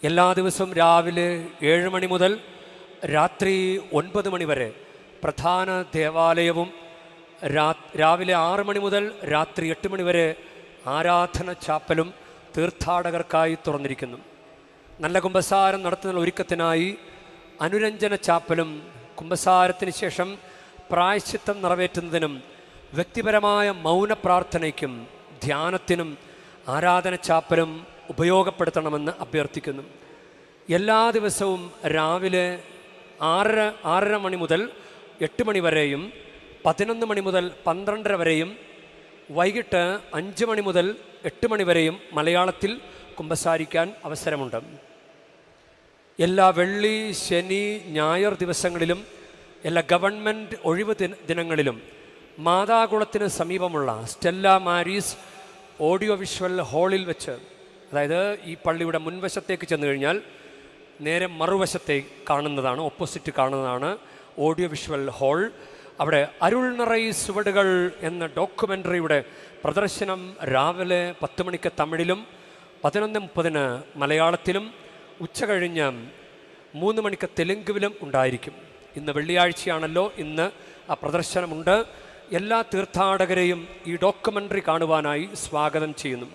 എല്ലാ ദിവസവും രാവിലെ 7 മണി മുതൽ രാത്രി 9 മണി വരെ പ്രധാന ദേവാലയവും, രാവിലെ 6 മണി മുതൽ രാത്രി 8 മണി വരെ ആരാധന ചാപ്പലും തീർത്ഥാടകർക്കായി തുറന്നിരിക്കുന്നു. നല്ല കുമ്പസാരം നടത്തുന്ന ഒരുക്കത്തിനായി അനുരഞ്ജന ചാപ്പലും കുമ്പസാരത്തിന് ശേഷം പ്രായശ്ചിത്തം നിറവേറ്റുന്നതിനും വ്യക്തിപരമായ മൗന പ്രാർത്ഥനയ്ക്കും ധ്യാനത്തിനും ആരാധന ചാപ്പലും ഉപയോഗപ്പെടുത്തണമെന്ന് അഭ്യർത്ഥിക്കുന്നു. എല്ലാ ദിവസവും രാവിലെ 6:30 മണി മുതൽ 8 മണി വരെയും 11 മണി മുതൽ 12:30 വരെയും വൈകിട്ട് 5 മണി മുതൽ 8 മണി വരെയും മലയാളത്തിൽ കുമ്പസാരിക്കാൻ അവസരമുണ്ട്. എല്ലാ വെള്ളി, ശനി, ഞായർ ദിവസങ്ങളിലും എല്ലാ ഗവൺമെൻറ് ഒഴിവ് ദിനങ്ങളിലും മാതാകുളത്തിന് സമീപമുള്ള സ്റ്റെല്ല മാരീസ് ഓഡിയോ വിഷ്വൽ ഹാളിൽ വെച്ച്, അതായത് ഈ പള്ളിയുടെ മുൻവശത്തേക്ക് ചെന്ന് കഴിഞ്ഞാൽ നേരെ മറുവശത്തേക്ക് കാണുന്നതാണ്, ഓപ്പോസിറ്റ് കാണുന്നതാണ് ഓഡിയോ വിഷ്വൽ ഹാൾ. അവിടെ അരുൾ നിറൈ സുവടുകൾ എന്ന ഡോക്യുമെൻ്ററിയുടെ പ്രദർശനം രാവിലെ 10 മണിക്ക് തമിഴിലും 11:30 മലയാളത്തിലും ഉച്ചകഴിഞ്ഞ് 3 മണിക്ക് തെലുങ്കിലും ഉണ്ടായിരിക്കും. ഇന്ന് വെള്ളിയാഴ്ചയാണല്ലോ, ഇന്ന് ആ പ്രദർശനമുണ്ട്. എല്ലാ തീർത്ഥാടകരെയും ഈ ഡോക്യുമെൻ്ററി കാണുവാനായി സ്വാഗതം ചെയ്യുന്നു.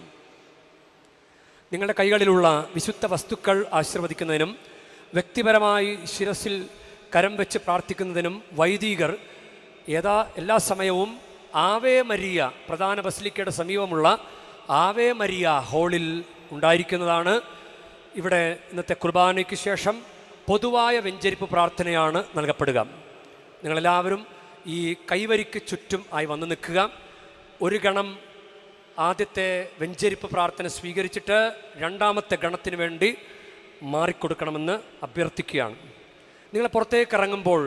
നിങ്ങളുടെ കൈകളിലുള്ള വിശുദ്ധ വസ്തുക്കൾ ആശീർവദിക്കുന്നതിനും വ്യക്തിപരമായി ശിരസിൽ കരം വെച്ച് പ്രാർത്ഥിക്കുന്നതിനും വൈദികർ എല്ലാ സമയവും ആവേ മരിയ പ്രധാന ബസിലിക്കയുടെ സമീപമുള്ള ആവേ മരിയ ഹാളിൽ ഉണ്ടായിരിക്കുന്നതാണ്. ഇവിടെ ഇന്നത്തെ കുർബാനയ്ക്ക് ശേഷം പൊതുവായ വെഞ്ചരിപ്പ് പ്രാർത്ഥനയാണ് നൽകപ്പെടുക. നിങ്ങളെല്ലാവരും ഈ കൈവരിക്ക് ചുറ്റും ആയി വന്നു നിൽക്കുക. ഒരു ഗണം ആദ്യത്തെ വെഞ്ചരിപ്പ് പ്രാർത്ഥന സ്വീകരിച്ചിട്ട് രണ്ടാമത്തെ ഗണത്തിന് വേണ്ടി മാറിക്കൊടുക്കണമെന്ന് അഭ്യർത്ഥിക്കുകയാണ്. നിങ്ങൾ പുറത്തേക്ക് ഇറങ്ങുമ്പോൾ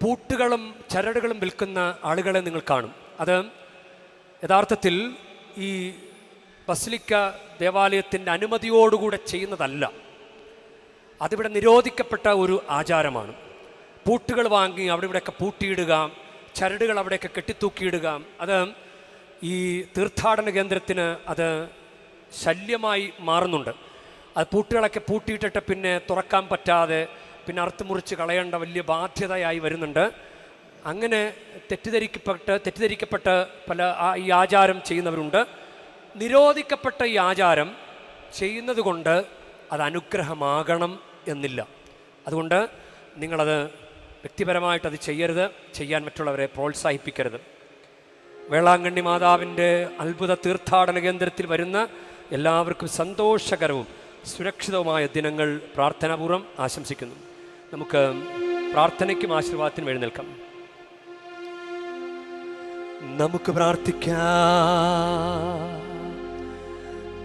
പൂട്ടുകളും ചരടുകളും വിൽക്കുന്ന ആളുകളെ നിങ്ങൾ കാണും. അത് യഥാർത്ഥത്തിൽ ഈ ബസിലിക്ക ദേവാലയത്തിൻ്റെ അനുമതിയോടുകൂടെ ചെയ്യുന്നതല്ല. അതിവിടെ നിരോധിക്കപ്പെട്ട ഒരു ആചാരമാണ്. പൂട്ടുകൾ വാങ്ങി അവിടെ ഇവിടെയൊക്കെ പൂട്ടിയിടുക, ചരടുകൾ അവിടെയൊക്കെ കെട്ടിത്തൂക്കിയിടുക, അത് ഈ തീർത്ഥാടന കേന്ദ്രത്തിന് അത് ശല്യമായി മാറുന്നുണ്ട്. അത് പൂട്ടുകളൊക്കെ പൂട്ടിയിട്ടിട്ട് പിന്നെ തുറക്കാൻ പറ്റാതെ പിന്നെ അറുത്ത് മുറിച്ച് കളയേണ്ട വലിയ ബാധ്യതയായി വരുന്നുണ്ട്. അങ്ങനെ തെറ്റിദ്ധരിക്കപ്പെട്ട് പല ഈ ആചാരം ചെയ്യുന്നവരുണ്ട്. നിരോധിക്കപ്പെട്ട ഈ ആചാരം ചെയ്യുന്നത് കൊണ്ട് അത് അനുഗ്രഹമാകണം എന്നില്ല. അതുകൊണ്ട് നിങ്ങളത് വ്യക്തിപരമായിട്ടത് ചെയ്യരുത്, ചെയ്യാൻ മറ്റുള്ളവരെ പ്രോത്സാഹിപ്പിക്കരുത്. വേളാങ്കണ്ണി മാതാവിൻ്റെ അത്ഭുത തീർത്ഥാടന കേന്ദ്രത്തിൽ വരുന്ന എല്ലാവർക്കും സന്തോഷകരവും സുരക്ഷിതവുമായ ദിനങ്ങൾ പ്രാർത്ഥനാപൂർവ്വം ആശംസിക്കുന്നു. നമുക്ക് പ്രാർത്ഥനയ്ക്കും ആശീർവാദത്തിനും എഴുന്നേൽക്കാം. നമുക്ക് പ്രാർത്ഥിക്കാം.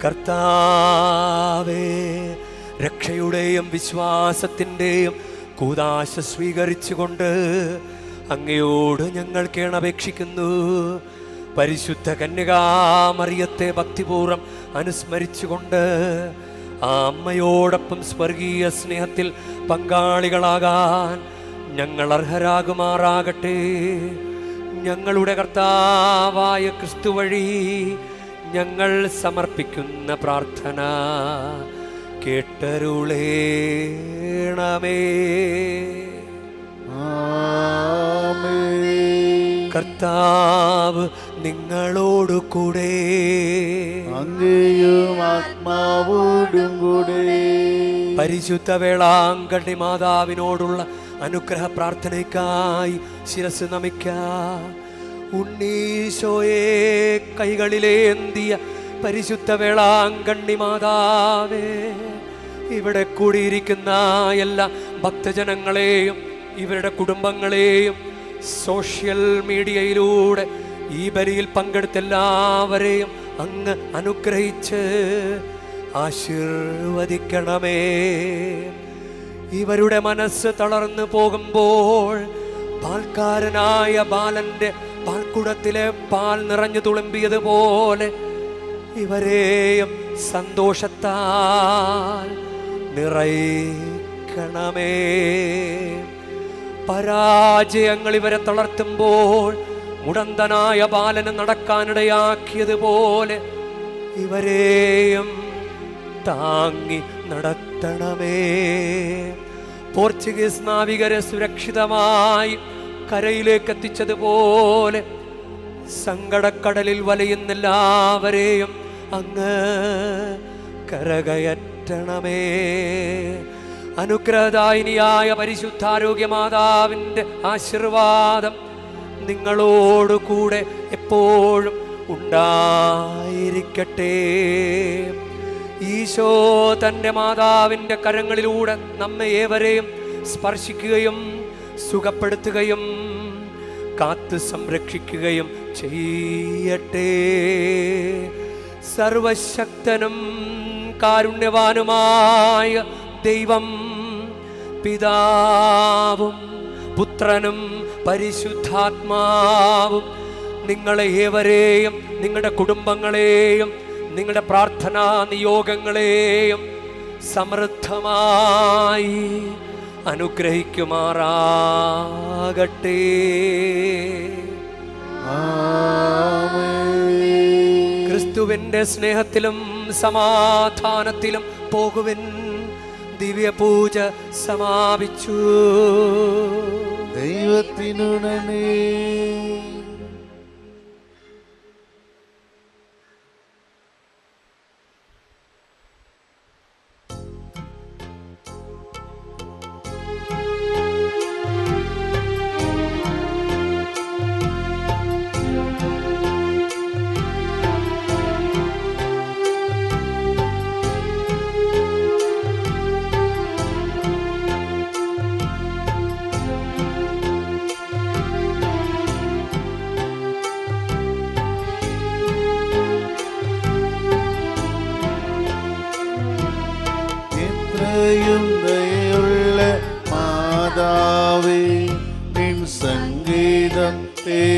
കർത്താവേ, രക്ഷയുടെയും വിശ്വാസത്തിൻ്റെയും കൂദാശ സ്വീകരിച്ചുകൊണ്ട് അങ്ങയോട് ഞങ്ങൾ കേണപേക്ഷിക്കുന്നു. പരിശുദ്ധ കന്യകാമറിയത്തെ ഭക്തിപൂർവ്വം അനുസ്മരിച്ചുകൊണ്ട് ആ അമ്മയോടൊപ്പം സ്വർഗീയ സ്നേഹത്തിൽ പങ്കാളികളാകാൻ ഞങ്ങൾ അർഹരാകുമാറാകട്ടെ. ഞങ്ങളുടെ കർത്താവായ ക്രിസ്തു വഴി ഞങ്ങൾ സമർപ്പിക്കുന്ന പ്രാർത്ഥന കേട്ടരുളേണമേ. കർത്താവ് നിങ്ങളോടു കൂടെ, അങ്ങയും ആത്മാവോടും കൂടെ. പരിശുദ്ധ വേളാങ്കണ്ണി മാതാവിനോടുള്ള അനുഗ്രഹ പ്രാർത്ഥനയ്ക്കായി ശിരസ് നമിക്കാം. ഉണ്ണീശോയെ കൈകളിലേന്തിയ പരിശുദ്ധ വേളാങ്കണ്ണി മാതാവേ, ഇവിടെ കൂടിയിരിക്കുന്ന എല്ലാ ഭക്തജനങ്ങളെയും ഇവരുടെ കുടുംബങ്ങളെയും സോഷ്യൽ മീഡിയയിലൂടെ ഈ ബലിയിൽ പങ്കെടുത്ത എല്ലാവരെയും അങ്ങ് അനുഗ്രഹിച്ച് ആശീർവദിക്കണമേ. ഇവരുടെ മനസ്സ് തളർന്നു പോകുമ്പോൾ പാൽക്കാരനായ ബാലന്റെ പാൽക്കുടത്തിലെ പാൽ നിറഞ്ഞു തുളുമ്പിയതുപോലെ ഇവരെയും സന്തോഷത്താൽ നിറയ്ക്കണമേ. പരാജയങ്ങൾ ഇവരെ തളർത്തുമ്പോൾ മുടന്തനായ ബാലന് നടക്കാനിടയാക്കിയതുപോലെ ഇവരെയും താങ്ങി നടത്തണമേ. പോർച്ചുഗീസ് നാവികരെ സുരക്ഷിതമായി കരയിലേക്ക് എത്തിച്ചതുപോലെ സങ്കടക്കടലിൽ വലയുന്ന എല്ലാവരെയും അങ്ങ് കരകയറ്റണമേ. അനുഗ്രഹദായിനിയായ പരിശുദ്ധാരോഗ്യ മാതാവിൻ്റെ ആശീർവാദം നിങ്ങളോടുകൂടെ എപ്പോഴും ഉണ്ടായിരിക്കട്ടെ. ഈശോ തൻ്റെ മാതാവിൻ്റെ കരങ്ങളിലൂടെ നമ്മെ ഏവരെയും സ്പർശിക്കുകയും സുഖപ്പെടുത്തുകയും കാത്തു സംരക്ഷിക്കുകയും ചെയ്യട്ടെ. സർവശക്തനും കാരുണ്യവാനുമായ ദൈവം പിതാവും പുത്രനും പരിശുദ്ധാത്മാവും നിങ്ങളെ ഏവരെയും നിങ്ങളുടെ കുടുംബങ്ങളെയും നിങ്ങളുടെ പ്രാർത്ഥനാ നിയോഗങ്ങളെയും സമൃദ്ധമായി അനുഗ്രഹിക്കുമാറാകട്ടെ. ക്രിസ്തുവിൻ്റെ സ്നേഹത്തിലും സമാധാനത്തിലും പോകുവിൻ. ദിവ്യപൂജ സമാപിച്ചു. ദൈവത്തിനു നന്ദി.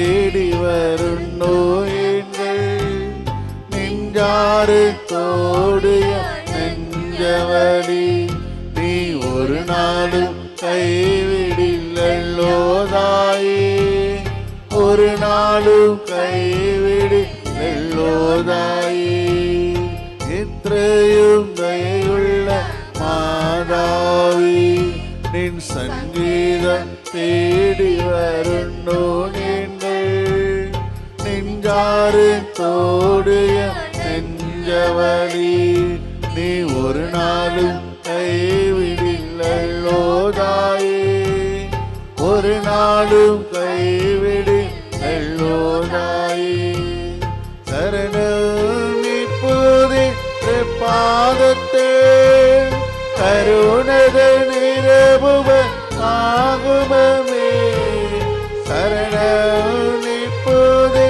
தேடி வருண்டோ எங்கள் நெஞ்சாரத்தோடைய நெஞ்சவழி நீ ஒரு நாளும் கைவிடில்லோ தாயே, ஒரு நாளும் கைவிடில்லோ தாயே. எത്രയും ദയയുള്ള മാതാവേ, നിൻ സംഗീതം തേടി വരുന്നു നിങ്ങൾ നെഞ്ചാരത്തോടിയ നെഞ്ചവഴി നീ ഒരു നാളും കൈവിടില്ലല്ലോ തായേ, ഒരു നാളും കൈവിടില്ലല്ലോ തായേ. ശരണമിപ്പുതി പാദത്തെ കരുണത നിരപുവ ആകുമേ, ശരണമിപ്പുതി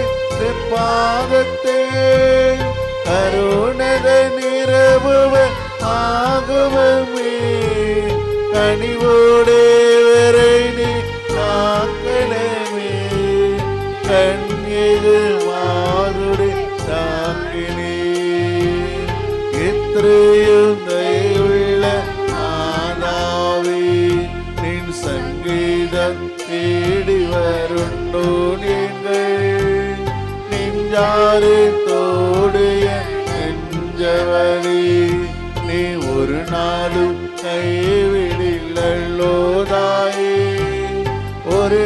പാദത്തെ കരുണത നിരപുവ ആകുമേ. കനിവോടെ വരണി കാക്കണമേ, കന്യക മാതുടെ കാക്കിനേ. എത്രയും ദയുള്ള മാതാവേ, നിൻ സംഗീതം തേടി വരുണ്ടോ നിങ്ങൾ നെഞ്ചാരത്തോടിയ നെഞ്ചവഴി നീ ഒരു നാളും കൈവിടില്ലല്ലോ തായേ, ഒരു